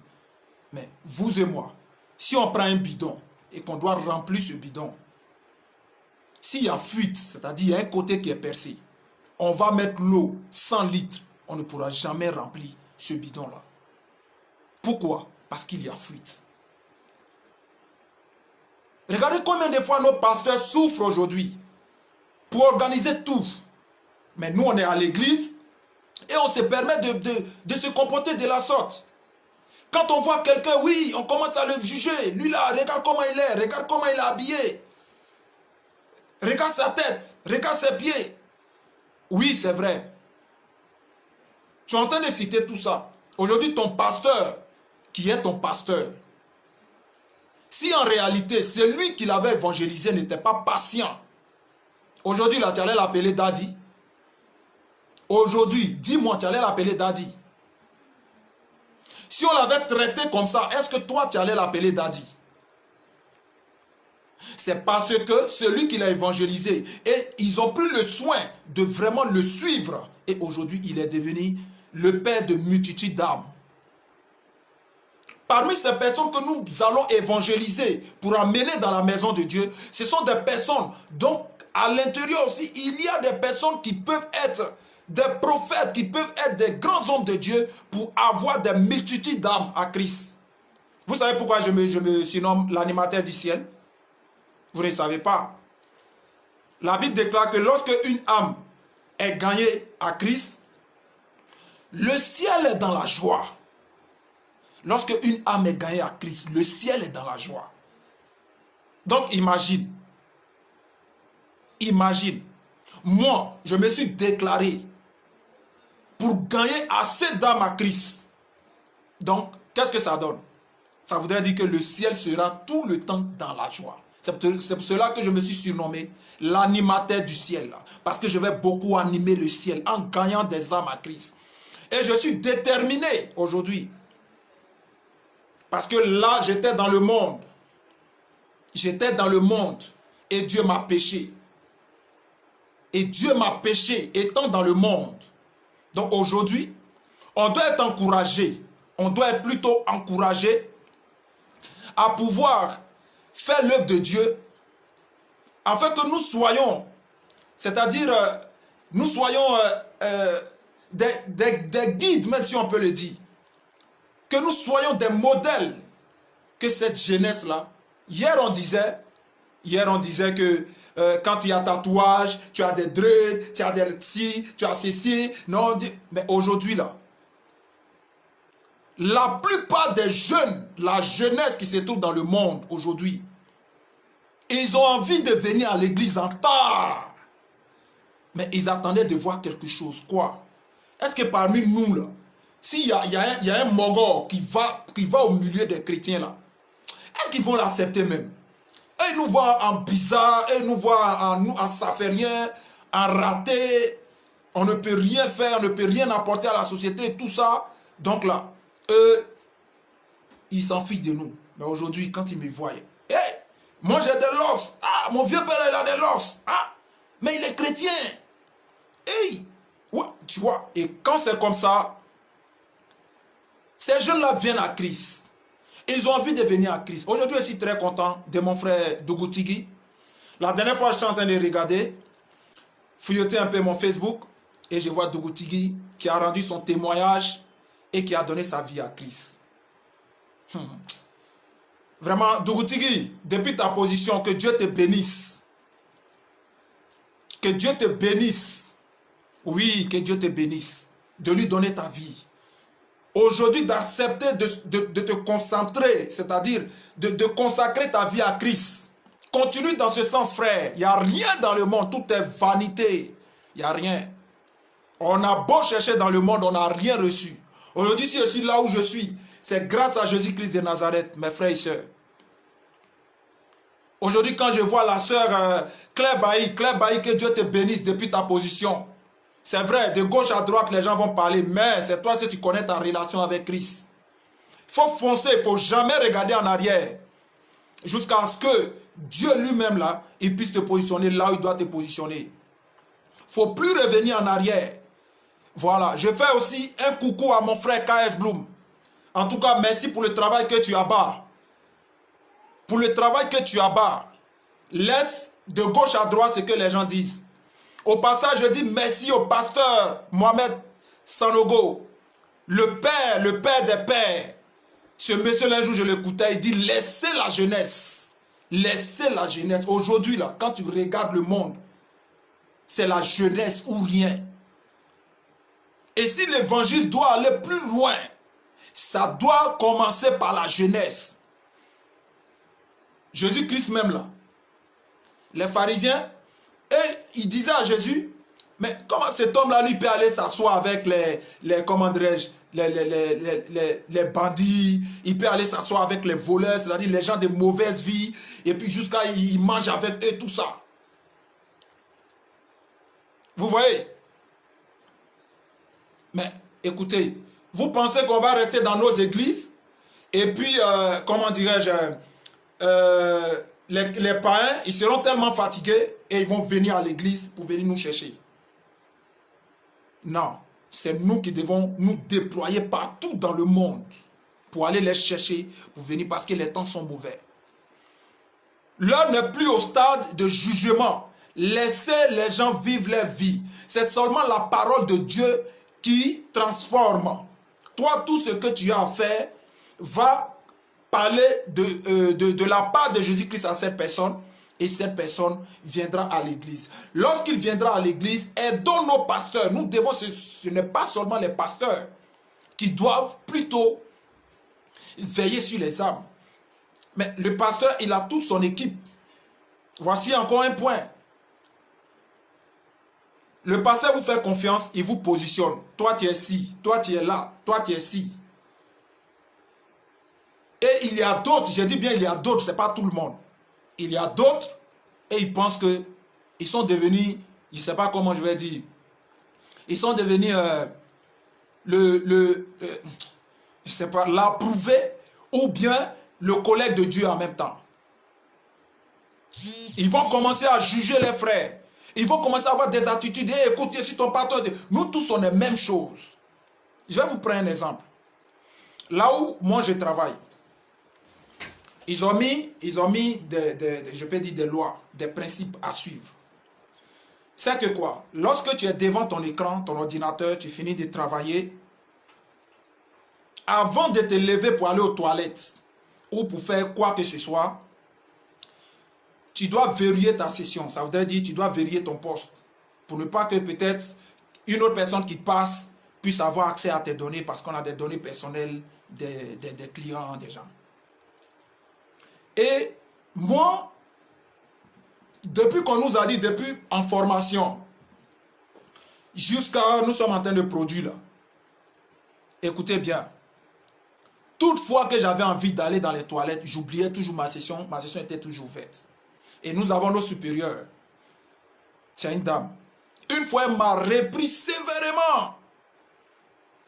Mais vous et moi, si on prend un bidon et qu'on doit remplir ce bidon, s'il y a fuite, c'est-à-dire il y a un côté qui est percé, on va mettre l'eau 100 litres, on ne pourra jamais remplir ce bidon-là. Pourquoi? Parce qu'il y a fuite. Regardez combien de fois nos pasteurs souffrent aujourd'hui pour organiser tout. Mais nous, on est à l'église et on se permet de se comporter de la sorte. Quand on voit quelqu'un, oui, on commence à le juger. Lui là, regarde comment il est, regarde comment il est habillé. Regarde sa tête, regarde ses pieds. Oui, c'est vrai. Tu es en train de citer tout ça. Aujourd'hui, ton pasteur, qui est ton pasteur, si en réalité, celui qui l'avait évangélisé n'était pas patient, aujourd'hui, là, tu allais l'appeler Daddy. Aujourd'hui, dis-moi, tu allais l'appeler Daddy. Si on l'avait traité comme ça, est-ce que toi, tu allais l'appeler Daddy? C'est parce que celui qui l'a évangélisé, et ils ont pris le soin de vraiment le suivre. Et aujourd'hui, il est devenu le père de multitudes d'âmes. Parmi ces personnes que nous allons évangéliser pour amener dans la maison de Dieu, ce sont des personnes, donc à l'intérieur aussi, il y a des personnes qui peuvent être des prophètes, qui peuvent être des grands hommes de Dieu pour avoir des multitudes d'âmes à Christ. Vous savez pourquoi je me surnomme l'animateur du ciel? Vous ne savez pas. La Bible déclare que lorsque une âme est gagnée à Christ, le ciel est dans la joie. Lorsque une âme est gagnée à Christ, le ciel est dans la joie. Donc imagine, moi, je me suis déclaré pour gagner assez d'âmes à Christ. Donc, qu'est-ce que ça donne? Ça voudrait dire que le ciel sera tout le temps dans la joie. C'est pour cela que je me suis surnommé l'animateur du ciel. Parce que je vais beaucoup animer le ciel en gagnant des âmes à Christ. Et je suis déterminé aujourd'hui. Parce que là, j'étais dans le monde. J'étais dans le monde. Et Dieu m'a péché. Et Dieu m'a péché étant dans le monde. Donc aujourd'hui, on doit être encouragé. On doit être plutôt encouragé à pouvoir faire l'œuvre de Dieu afin que nous soyons, c'est-à-dire nous soyons des guides, même si on peut le dire. Que nous soyons des modèles que cette jeunesse-là. Hier on disait que quand il y a tatouage, tu as des dreads, tu as des ci, tu as ceci. Non, mais aujourd'hui là, la plupart des jeunes, la jeunesse qui se trouve dans le monde aujourd'hui, ils ont envie de venir à l'église en tard. Mais ils attendaient de voir quelque chose. Quoi? Est-ce que parmi nous là, s'il y a un mogol qui va au milieu des chrétiens là, est-ce qu'ils vont l'accepter même? Et ils nous voient en bizarre, et ils nous voient en ça fait rien, en raté. On ne peut rien faire, on ne peut rien apporter à la société et tout ça. Donc là, eux, ils s'en fichent de nous. Mais aujourd'hui, quand ils me voient, hey, moi j'ai des locks. Ah, mon vieux père, il a des locks. Ah, mais il est chrétien. Hey, ouais, tu vois. Et quand c'est comme ça, ces jeunes-là viennent à Christ. Ils ont envie de venir à Christ. Aujourd'hui, je suis très content de mon frère Dougou Tigui. La dernière fois, je suis en train de regarder, fouilleter un peu mon Facebook, et je vois Dougou Tigui qui a rendu son témoignage et qui a donné sa vie à Christ. Vraiment, Dougou Tigui, depuis ta position, que Dieu te bénisse. Que Dieu te bénisse. Oui, que Dieu te bénisse. De lui donner ta vie. Aujourd'hui, d'accepter de te concentrer, c'est-à-dire de consacrer ta vie à Christ. Continue dans ce sens, frère. Il n'y a rien dans le monde, tout est vanité. Il n'y a rien. On a beau chercher dans le monde, on n'a rien reçu. Aujourd'hui, si je suis là où je suis, c'est grâce à Jésus-Christ de Nazareth, mes frères et sœurs. Aujourd'hui, quand je vois la sœur Claire Bailly, que Dieu te bénisse depuis ta position. C'est vrai, de gauche à droite, les gens vont parler, mais c'est toi si tu connais ta relation avec Christ. Il faut foncer, il ne faut jamais regarder en arrière. Jusqu'à ce que Dieu lui-même, là, il puisse te positionner là où il doit te positionner. Il ne faut plus revenir en arrière. Voilà, je fais aussi un coucou à mon frère KS Bloom. En tout cas, merci pour le travail que tu abats. Pour le travail que tu abats. Laisse de gauche à droite ce que les gens disent. Au passage, je dis merci au pasteur Mohamed Sanogo, le père des pères. Ce monsieur, un jour, je l'écoutais, il dit, laissez la jeunesse. Laissez la jeunesse. Aujourd'hui, là, quand tu regardes le monde, c'est la jeunesse ou rien. Et si l'évangile doit aller plus loin, ça doit commencer par la jeunesse. Jésus-Christ même là, les pharisiens, et il disait à Jésus, mais comment cet homme-là, lui, peut aller s'asseoir avec comment dirais-je, les bandits, il peut aller s'asseoir avec les voleurs, c'est-à-dire les gens de mauvaise vie, et puis jusqu'à il mange avec eux, tout ça. Vous voyez? Mais écoutez, vous pensez qu'on va rester dans nos églises, et puis, comment dirais-je, les païens, ils seront tellement fatigués et ils vont venir à l'église pour venir nous chercher. Non, c'est nous qui devons nous déployer partout dans le monde. pour aller les chercher, pour venir parce que les temps sont mauvais. L'heure n'est plus au stade de jugement. Laissez les gens vivre leur vie. C'est seulement la parole de Dieu qui transforme. Toi, tout ce que tu as à faire va parler de la part de Jésus-Christ à cette personne et cette personne viendra à l'église. Lorsqu'il viendra à l'église, aidons nos pasteurs. Nous devons, ce n'est pas seulement les pasteurs qui doivent plutôt veiller sur les âmes. Mais le pasteur, il a toute son équipe. Voici encore un point. Le pasteur vous fait confiance, il vous positionne. Toi, tu es ci, toi, tu es là, toi, tu es ci. Et il y a d'autres, je dis bien il y a d'autres, ce n'est pas tout le monde. Il y a d'autres et ils pensent que ils sont devenus, je ne sais pas comment je vais dire, ils sont devenus je sais pas, l'approuvé ou bien le collègue de Dieu en même temps. Ils vont commencer à juger les frères. Ils vont commencer à avoir des attitudes. Hey, écoute, si ton patron... Nous tous, on est même chose. Je vais vous prendre un exemple. Là où moi je travaille, ils ont mis je peux dire des lois, des principes à suivre. C'est que quoi? Lorsque tu es devant ton écran, ton ordinateur, tu finis de travailler, avant de te lever pour aller aux toilettes ou pour faire quoi que ce soit, tu dois verrouiller ta session. Ça voudrait dire que tu dois verrouiller ton poste pour ne pas que peut-être une autre personne qui passe puisse avoir accès à tes données parce qu'on a des données personnelles des clients, des gens. Et moi, depuis qu'on nous a dit, depuis en formation, jusqu'à nous sommes en train de produire là, écoutez bien, toutefois que j'avais envie d'aller dans les toilettes, j'oubliais toujours ma session était toujours ouverte. Et nous avons nos supérieurs. C'est une dame. Une fois, elle m'a repris sévèrement.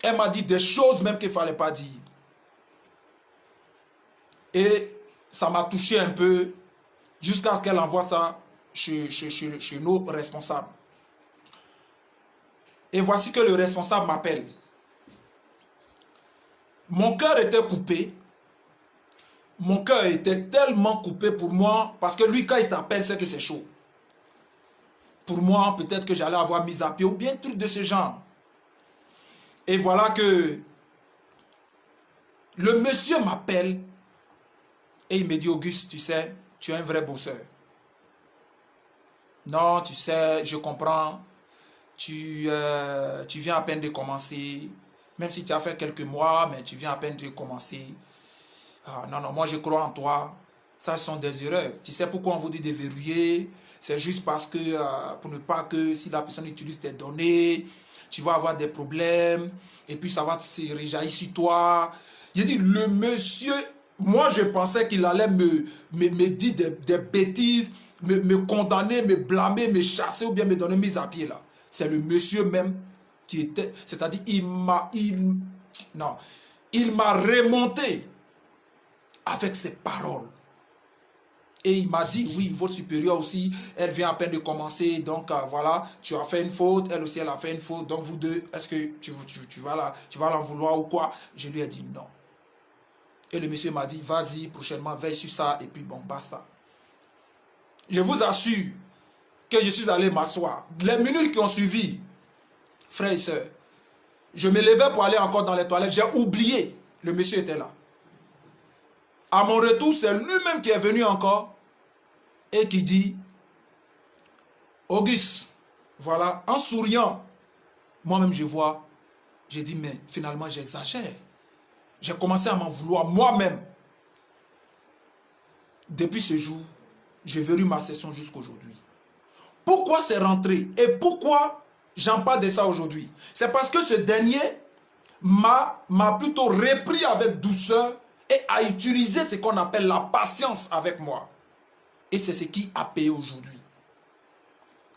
Elle m'a dit des choses même qu'il ne fallait pas dire. Et ça m'a touché un peu jusqu'à ce qu'elle envoie ça chez nos responsables. Et voici que le responsable m'appelle. Mon cœur était coupé. Mon cœur était tellement coupé pour moi, parce que lui, quand il t'appelle, c'est que c'est chaud. Pour moi, peut-être que j'allais avoir mis à pied ou bien un truc de ce genre. Et voilà que le monsieur m'appelle et il me dit, Auguste, tu sais, tu es un vrai bosseur. Non, tu sais, je comprends. Tu viens à peine de commencer. Même si tu as fait quelques mois, mais tu viens à peine de commencer. Ah, non, non, moi je crois en toi. Ça, ce sont des erreurs. Tu sais pourquoi on vous dit de verrouiller? C'est juste parce que, pour ne pas que si la personne utilise tes données, tu vas avoir des problèmes. Et puis ça va se réjaillir sur toi. J'ai dit, le monsieur, moi je pensais qu'il allait me dire des bêtises, me condamner, me blâmer, me chasser ou bien me donner mise à pied là. C'est le monsieur même qui était, c'est-à-dire il m'a remonté avec ses paroles. Et il m'a dit, oui, votre supérieure aussi, elle vient à peine de commencer, donc voilà, tu as fait une faute, elle aussi, elle a fait une faute, donc vous deux, est-ce que tu vas l'en vouloir ou quoi? Je lui ai dit non. Et le monsieur m'a dit, vas-y, prochainement, veille sur ça, et puis bon, basta. Je vous assure que je suis allé m'asseoir. Les minutes qui ont suivi, frères et sœurs, je me levais pour aller encore dans les toilettes, j'ai oublié, le monsieur était là. À mon retour, c'est lui-même qui est venu encore et qui dit, Auguste, voilà, en souriant, moi-même je vois, j'ai dit, mais finalement j'exagère. J'ai commencé à m'en vouloir moi-même. Depuis ce jour, j'ai verrouillé ma session jusqu'aujourd'hui. Pourquoi c'est rentré et pourquoi j'en parle de ça aujourd'hui? C'est parce que ce dernier m'a plutôt repris avec douceur et a utilisé ce qu'on appelle la patience avec moi. Et c'est ce qui a payé aujourd'hui.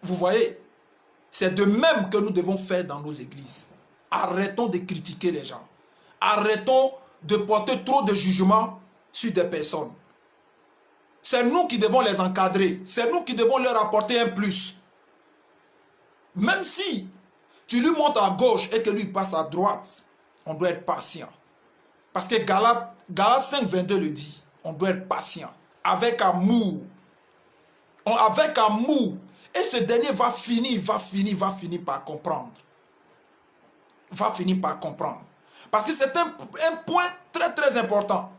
Vous voyez, c'est de même que nous devons faire dans nos églises. Arrêtons de critiquer les gens. Arrêtons de porter trop de jugement sur des personnes. C'est nous qui devons les encadrer. C'est nous qui devons leur apporter un plus. Même si tu lui montes à gauche et que lui passe à droite, on doit être patient. Parce que Galates 5, 22 le dit. On doit être patient. Avec amour. Avec amour. Et ce dernier va finir par comprendre. Va finir par comprendre. Parce que c'est un point très très important.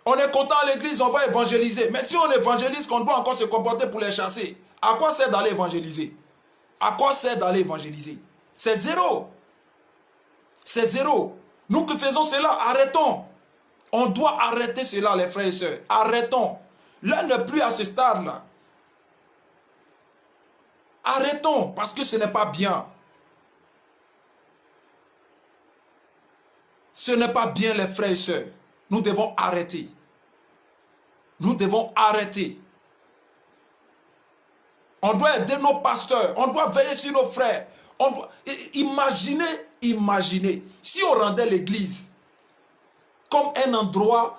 On est content à l'église, on va évangéliser. Mais si on évangélise, qu'on doit encore se comporter pour les chasser, à quoi sert d'aller évangéliser? À quoi sert d'aller évangéliser? C'est zéro. C'est zéro. Nous qui faisons cela, arrêtons. On doit arrêter cela, les frères et sœurs. Arrêtons. L'heure n'est plus à ce stade-là. Arrêtons, parce que ce n'est pas bien. Ce n'est pas bien, les frères et sœurs. Nous devons arrêter. Nous devons arrêter. On doit aider nos pasteurs. On doit veiller sur nos frères. On doit... Imaginez, si on rendait l'église comme un endroit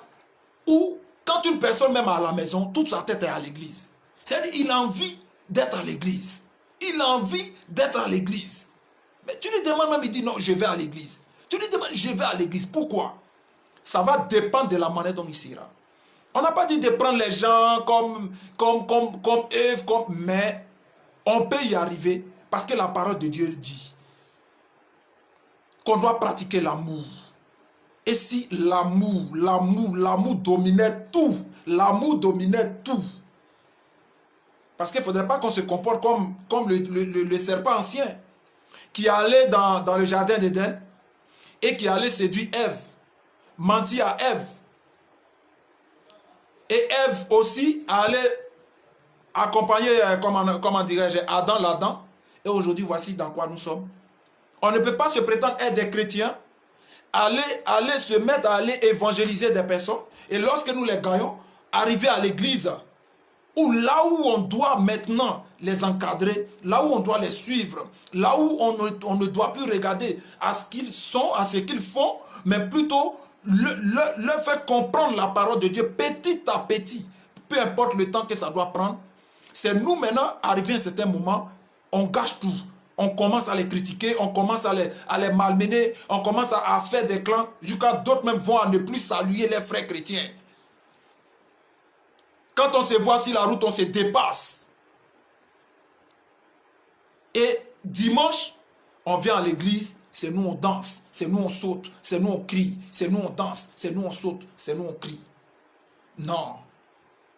où, quand une personne même à la maison, toute sa tête est à l'église. C'est-à-dire qu'il a envie d'être à l'église. Il a envie d'être à l'église. Mais tu lui demandes même, il dit non, je vais à l'église. Tu lui demandes, je vais à l'église. Pourquoi? Ça va dépendre de la manière dont il sera. On n'a pas dit de prendre les gens comme Ève, mais on peut y arriver parce que la parole de Dieu dit qu'on doit pratiquer l'amour. Et si l'amour dominait tout, l'amour dominait tout. Parce qu'il ne faudrait pas qu'on se comporte comme le serpent ancien qui allait dans le jardin d'Éden et qui allait séduire Ève, mentir à Ève. Et Ève aussi allait accompagner, comment dirais-je, Adam là-dedans. Et aujourd'hui, voici dans quoi nous sommes. On ne peut pas se prétendre être des chrétiens, aller se mettre à aller évangéliser des personnes. Et lorsque nous les gagnons, arriver à l'église, là où on doit maintenant les encadrer, là où on doit les suivre, là où on ne doit plus regarder à ce qu'ils sont, à ce qu'ils font, mais plutôt leur faire comprendre la parole de Dieu petit à petit, peu importe le temps que ça doit prendre. C'est nous maintenant, arrivé à un certain moment, on gâche tout. On commence à les critiquer, on commence à les malmener, on commence à faire des clans, jusqu'à d'autres même vont à ne plus saluer les frères chrétiens. Quand on se voit sur la route, on se dépasse. Et dimanche, on vient à l'église, c'est nous on danse, c'est nous on saute, c'est nous on crie, c'est nous on danse, c'est nous on saute, c'est nous on crie. Non,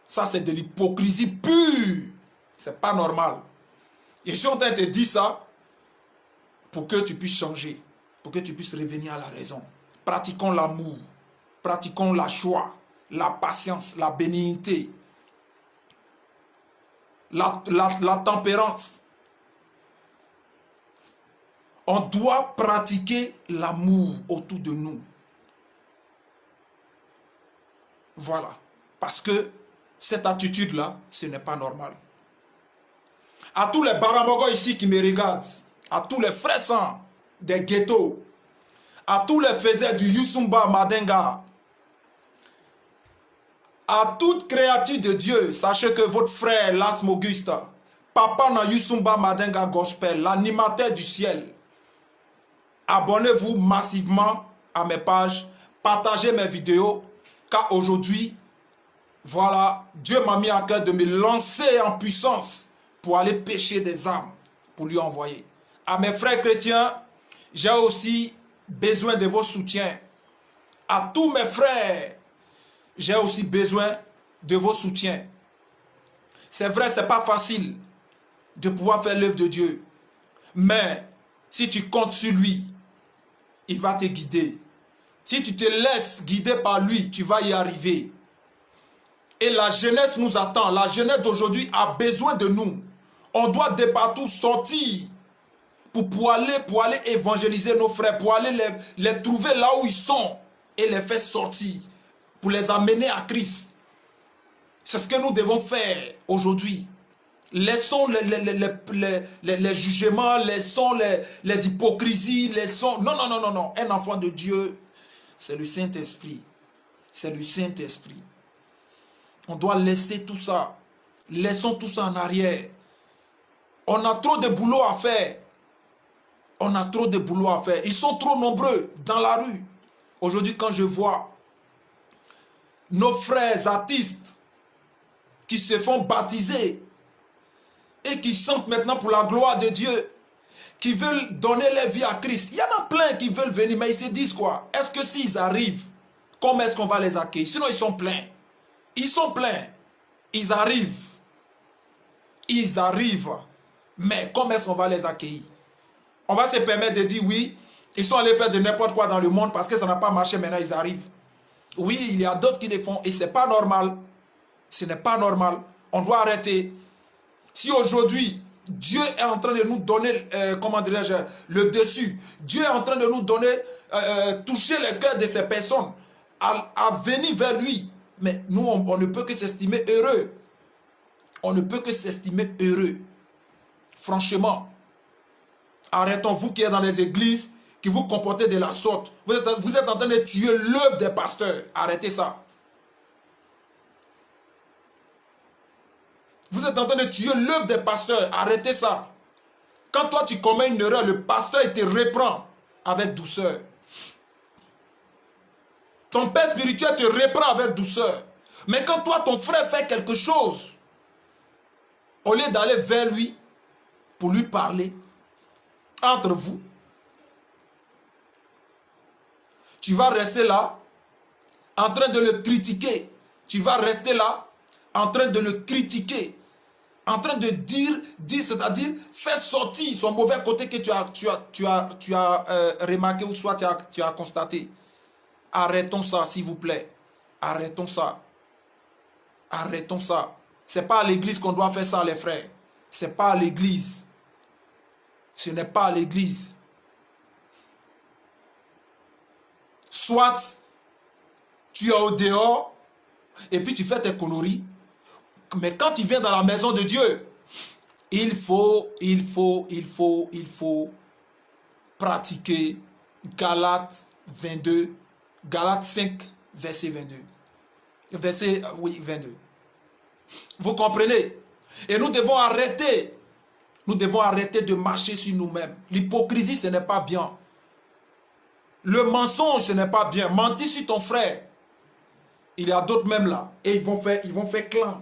ça c'est de l'hypocrisie pure. C'est pas normal. Et je suis en train de te dire ça pour que tu puisses changer, pour que tu puisses revenir à la raison. Pratiquons l'amour, pratiquons la joie, la patience, la bénignité, la tempérance. On doit pratiquer l'amour autour de nous. Voilà. Parce que cette attitude-là, ce n'est pas normal. À tous les baramogos ici qui me regardent, à tous les frères saints des ghettos, à tous les faiseurs du Yusumba Madenga, à toute créature de Dieu, sachez que votre frère Las Mogusta, Papa na Yusumba Madenga Gospel, l'animateur du ciel, abonnez-vous massivement à mes pages, partagez mes vidéos, car aujourd'hui, voilà, Dieu m'a mis à cœur de me lancer en puissance pour aller pêcher des âmes, pour lui envoyer. À mes frères chrétiens, j'ai aussi besoin de vos soutiens. À tous mes frères, j'ai aussi besoin de vos soutiens. C'est vrai, ce n'est pas facile de pouvoir faire l'œuvre de Dieu. Mais si tu comptes sur lui, il va te guider. Si tu te laisses guider par lui, tu vas y arriver. Et la jeunesse nous attend. La jeunesse d'aujourd'hui a besoin de nous. On doit de partout sortir pour aller évangéliser nos frères, pour aller les trouver là où ils sont et les faire sortir, pour les amener à Christ. C'est ce que nous devons faire aujourd'hui. Laissons les jugements, laissons les hypocrisies, laissons... Non. Un enfant de Dieu, c'est le Saint-Esprit. C'est le Saint-Esprit. On doit laisser tout ça. Laissons tout ça en arrière. On a trop de boulot à faire. On a trop de boulot à faire. Ils sont trop nombreux dans la rue. Aujourd'hui, quand je vois nos frères artistes qui se font baptiser et qui chantent maintenant pour la gloire de Dieu, qui veulent donner leur vie à Christ. Il y en a plein qui veulent venir, mais ils se disent quoi? Est-ce que s'ils arrivent, comment est-ce qu'on va les accueillir? Sinon, ils sont pleins. Ils sont pleins. Ils arrivent. Ils arrivent. Mais comment est-ce qu'on va les accueillir? On va se permettre de dire oui, ils sont allés faire de n'importe quoi dans le monde parce que ça n'a pas marché, maintenant ils arrivent. Oui, il y a d'autres qui le font et ce n'est pas normal. Ce n'est pas normal. On doit arrêter. Si aujourd'hui, Dieu est en train de nous donner, comment dirais-je, le dessus. Dieu est en train de nous donner, toucher le cœur de ces personnes à venir vers lui. Mais nous, on ne peut que s'estimer heureux. On ne peut que s'estimer heureux. Franchement, arrêtons, vous qui êtes dans les églises, qui vous comportez de la sorte. Vous êtes en train de tuer l'œuvre des pasteurs. Arrêtez ça. Vous êtes en train de tuer l'œuvre des pasteurs. Arrêtez ça. Quand toi tu commets une erreur, le pasteur il te reprend avec douceur. Ton père spirituel te reprend avec douceur. Mais quand toi, ton frère fait quelque chose, au lieu d'aller vers lui pour lui parler, entre vous, tu vas rester là en train de le critiquer. Tu vas rester là en train de le critiquer. En train de dire c'est-à-dire faire sortir son mauvais côté que tu as remarqué ou soit tu as constaté. Arrêtons ça, s'il vous plaît. Arrêtons ça. Arrêtons ça. Ce n'est pas à l'église qu'on doit faire ça, les frères. Ce n'est pas à l'église. Ce n'est pas à l'église. Soit tu es au dehors et puis tu fais tes conneries. Mais quand tu viens dans la maison de Dieu, il faut pratiquer Galates 22, Galates 5, verset 22. Verset, oui, 22. Vous comprenez? Et nous devons arrêter. Nous devons arrêter de marcher sur nous-mêmes. L'hypocrisie, ce n'est pas bien. Le mensonge, ce n'est pas bien. Mentir sur ton frère. Il y a d'autres même là. Et ils vont faire clan.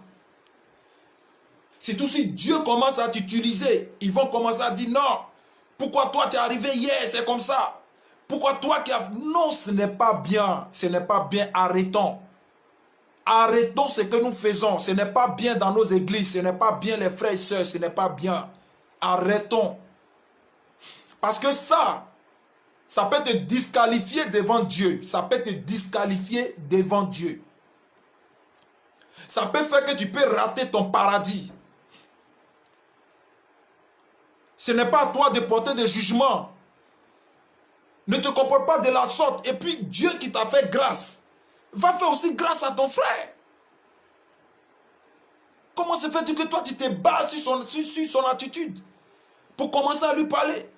Surtout si Dieu commence à t'utiliser, ils vont commencer à dire non. Pourquoi toi tu es arrivé hier, c'est comme ça. Pourquoi toi qui as... Non, ce n'est pas bien. Ce n'est pas bien. Arrêtons. Arrêtons ce que nous faisons. Ce n'est pas bien dans nos églises. Ce n'est pas bien les frères et sœurs. Ce n'est pas bien. Arrêtons. Parce que ça peut te disqualifier devant Dieu. Ça peut te disqualifier devant Dieu. Ça peut faire que tu peux rater ton paradis. Ce n'est pas à toi de porter des jugements. Ne te comporte pas de la sorte. Et puis Dieu qui t'a fait grâce va faire aussi grâce à ton frère. Comment se fait-il que toi tu te bases sur son attitude pour commencer à lui parler,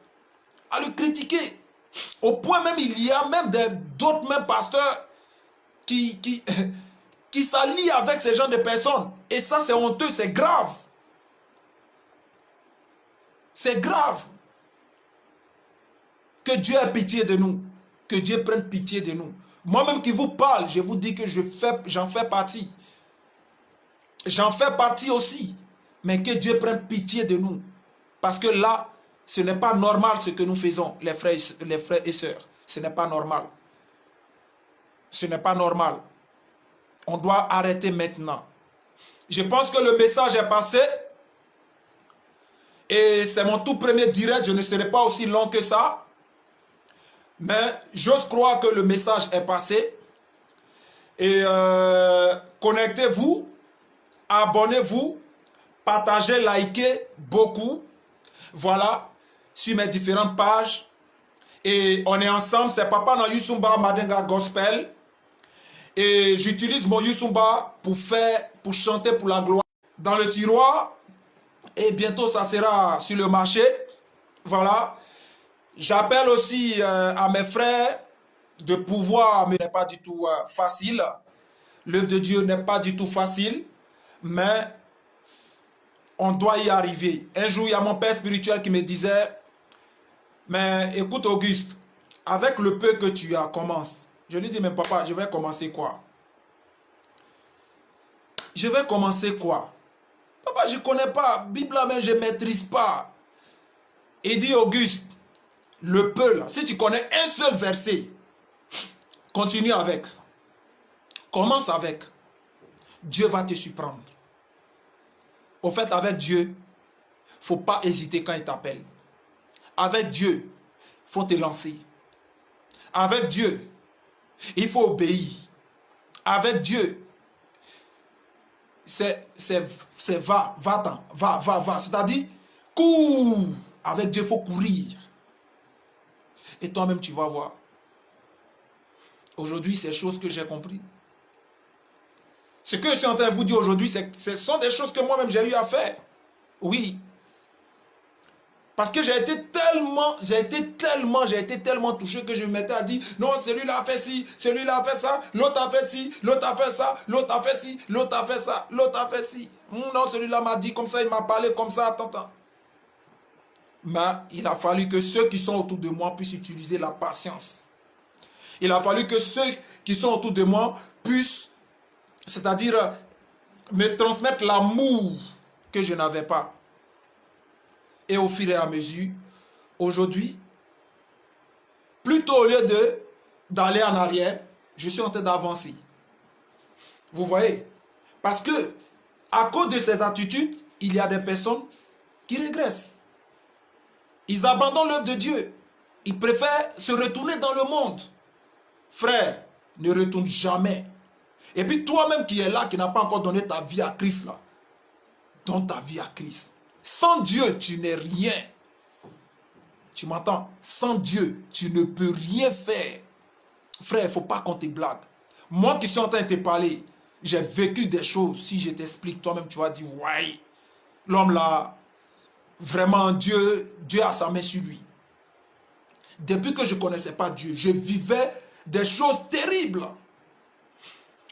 à le critiquer? Au point même, il y a même d'autres même pasteurs qui s'allient avec ces gens de personnes. Et ça, c'est honteux, c'est grave. C'est grave. Que Dieu ait pitié de nous. Que Dieu prenne pitié de nous. Moi-même qui vous parle, je vous dis que j'en fais partie. J'en fais partie aussi. Mais que Dieu prenne pitié de nous. Parce que là, ce n'est pas normal ce que nous faisons, les frères et sœurs. Ce n'est pas normal. Ce n'est pas normal. On doit arrêter maintenant. Je pense que le message est passé. Et c'est mon tout premier direct. Je ne serai pas aussi long que ça. Mais j'ose croire que le message est passé. Et connectez-vous. Abonnez-vous. Partagez, likez beaucoup. Voilà. Sur mes différentes pages. Et on est ensemble. C'est Papa dans Yusumba Madenga Gospel. Et j'utilise mon Yusumba pour chanter pour la gloire. Dans le tiroir. Et bientôt ça sera sur le marché. Voilà. J'appelle aussi à mes frères de pouvoir, mais ce n'est pas du tout facile. L'œuvre de Dieu n'est pas du tout facile. Mais on doit y arriver. Un jour, il y a mon père spirituel qui me disait, mais écoute Auguste, avec le peu que tu as, commence. Je lui dis, mais papa, je vais commencer quoi? Je vais commencer quoi? Papa, je ne connais pas. Bible, mais je ne maîtrise pas. Il dit, Auguste, le peu là, si tu connais un seul verset, continue avec. Commence avec. Dieu va te surprendre. Au fait, avec Dieu, il ne faut pas hésiter quand il t'appelle. Avec Dieu, il faut te lancer. Avec Dieu, il faut obéir. Avec Dieu, c'est va-t'en, va. C'est-à-dire, cours. Avec Dieu, il faut courir. Et toi-même, tu vas voir. Aujourd'hui, c'est choses que j'ai compris. Ce que je suis en train de vous dire aujourd'hui, ce sont des choses que moi-même j'ai eu à faire. Oui. Parce que j'ai été tellement touché que je me mettais à dire, non, celui-là a fait ci, celui-là a fait ça, l'autre a fait ci, l'autre a fait ça, l'autre a fait ci, l'autre a fait ça, l'autre a fait ci. Non, celui-là m'a dit comme ça, il m'a parlé comme ça, attends. Mais il a fallu que ceux qui sont autour de moi puissent utiliser la patience. Il a fallu que ceux qui sont autour de moi puissent, c'est-à-dire me transmettre l'amour que je n'avais pas. Et au fur et à mesure, aujourd'hui, plutôt au lieu d'aller en arrière, je suis en train d'avancer. Vous voyez? Parce que, à cause de ces attitudes, il y a des personnes qui régressent. Ils abandonnent l'œuvre de Dieu. Ils préfèrent se retourner dans le monde. Frère, ne retourne jamais. Et puis toi-même qui es là, qui n'as pas encore donné ta vie à Christ, là, donne ta vie à Christ. Sans Dieu, tu n'es rien. Tu m'entends? Sans Dieu, tu ne peux rien faire. Frère, il ne faut pas qu'on te blague. Moi qui suis en train de te parler, j'ai vécu des choses. Si je t'explique, toi-même, tu vas dire, ouais, l'homme là, vraiment, Dieu a sa main sur lui. Depuis que je ne connaissais pas Dieu, je vivais des choses terribles.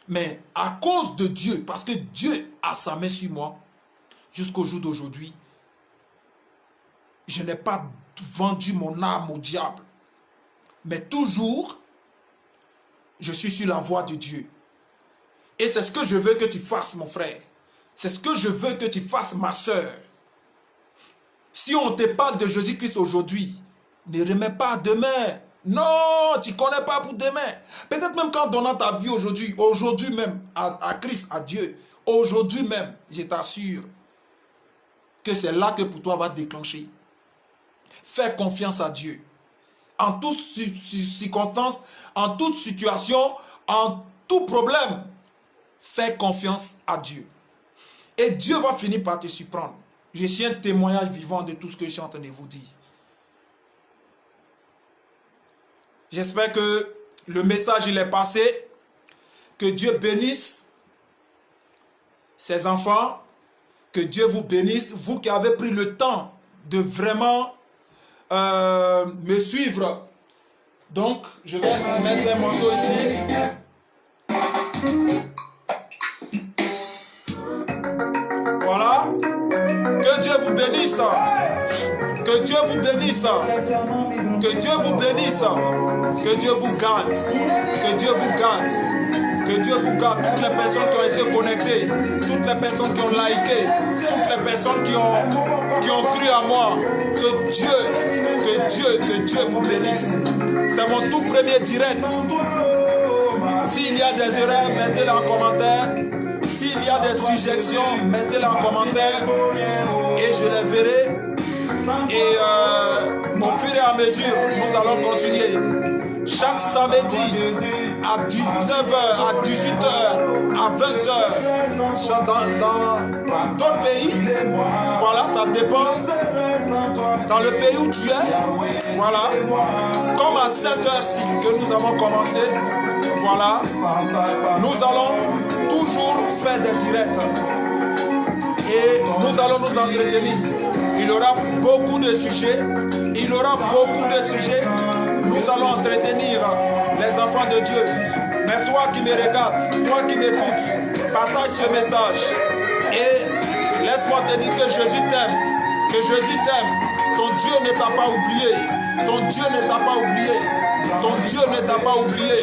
Mais à cause de Dieu, parce que Dieu a sa main sur moi, jusqu'au jour d'aujourd'hui, je n'ai pas vendu mon âme au diable. Mais toujours, je suis sur la voie de Dieu. Et c'est ce que je veux que tu fasses, mon frère. C'est ce que je veux que tu fasses, ma soeur. Si on te parle de Jésus-Christ aujourd'hui, ne remets pas demain. Non, tu ne connais pas pour demain. Peut-être même qu'en donnant ta vie aujourd'hui même, à Christ, à Dieu, aujourd'hui même, je t'assure que c'est là que pour toi va déclencher. Fais confiance à Dieu. En toute circonstance, en toute situation, en tout problème, fais confiance à Dieu. Et Dieu va finir par te surprendre. Je suis un témoignage vivant de tout ce que je suis en train de vous dire. J'espère que le message il est passé. Que Dieu bénisse ses enfants. Que Dieu vous bénisse. Vous qui avez pris le temps de vraiment me suivre. Donc, je vais mettre un morceau ici. Voilà. Que Dieu vous bénisse. Que Dieu vous bénisse. Que Dieu vous bénisse. Que Dieu vous garde. Que Dieu vous garde. Que Dieu vous garde. Toutes les personnes qui ont été connectées. Toutes les personnes qui ont liké. Toutes les personnes qui ont cru à moi. Que Dieu vous bénisse. C'est mon tout premier direct. S'il y a des erreurs, mettez-les en commentaire. S'il y a des suggestions, mettez-les en commentaire. Et je les verrai. Et au fur et à mesure, nous allons continuer. Chaque samedi à 19h, à 18h, à 20h, dans d'autres pays, voilà, ça dépend. Dans le pays où tu es, voilà, comme à 7h-ci que nous avons commencé, voilà, nous allons toujours faire des directs. Et nous allons nous entretenir. Il y aura beaucoup de sujets. Nous allons entretenir les enfants de Dieu. Mais toi qui me regardes, toi qui m'écoutes, partage ce message. Et laisse-moi te dire que Jésus t'aime. Que Jésus t'aime. Ton Dieu ne t'a pas oublié. Ton Dieu ne t'a pas oublié. Ton Dieu ne t'a pas oublié.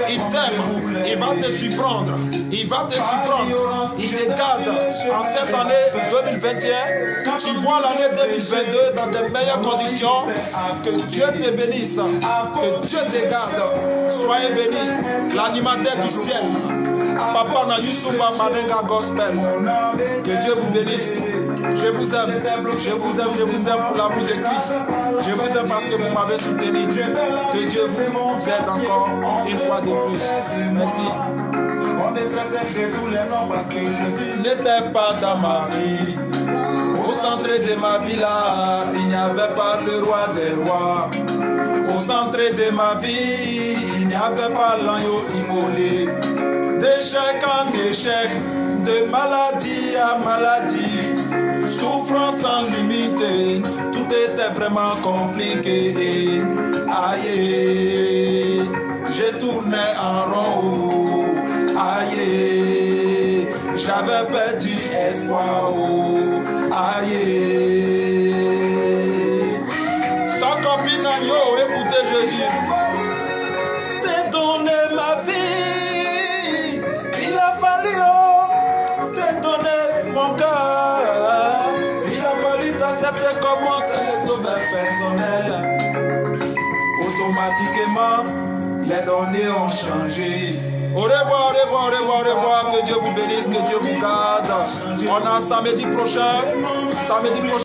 Il t'aime. Il va te surprendre. Il va te surprendre. Il te garde. En cette année 2021, tu vois l'année 2022 dans de meilleures conditions. Que Dieu te bénisse. Que Dieu te garde. Soyez bénis. L'animateur du ciel. Papa na Youssouba Manenga Gospel. Que Dieu vous bénisse. Je vous aime. Je vous aime. Je vous aime pour l'amour de Christ. Je vous aime parce que vous m'avez soutenu. Que Dieu vous aide encore une fois de plus. Merci. N'était pas dans ma vie. Au centre de ma vie là, il n'y avait pas le roi des rois. Au centre de ma vie, il n'y avait pas l'agneau immolé. D'échec en échec, de maladie à maladie, souffrance sans limite, tout était vraiment compliqué. Aïe, j'ai tourné en rond. Aïe, j'avais perdu espoir. Aïe, sa copine yo, écoutez Jésus. T'ai donné ma vie, il a fallu te donner mon cœur. Il a fallu t'accepter comme mon seul sauveur personnel. Automatiquement, les données ont changé. Au revoir, au revoir, au revoir, au revoir. Que Dieu vous bénisse, que Dieu vous garde. On a samedi prochain.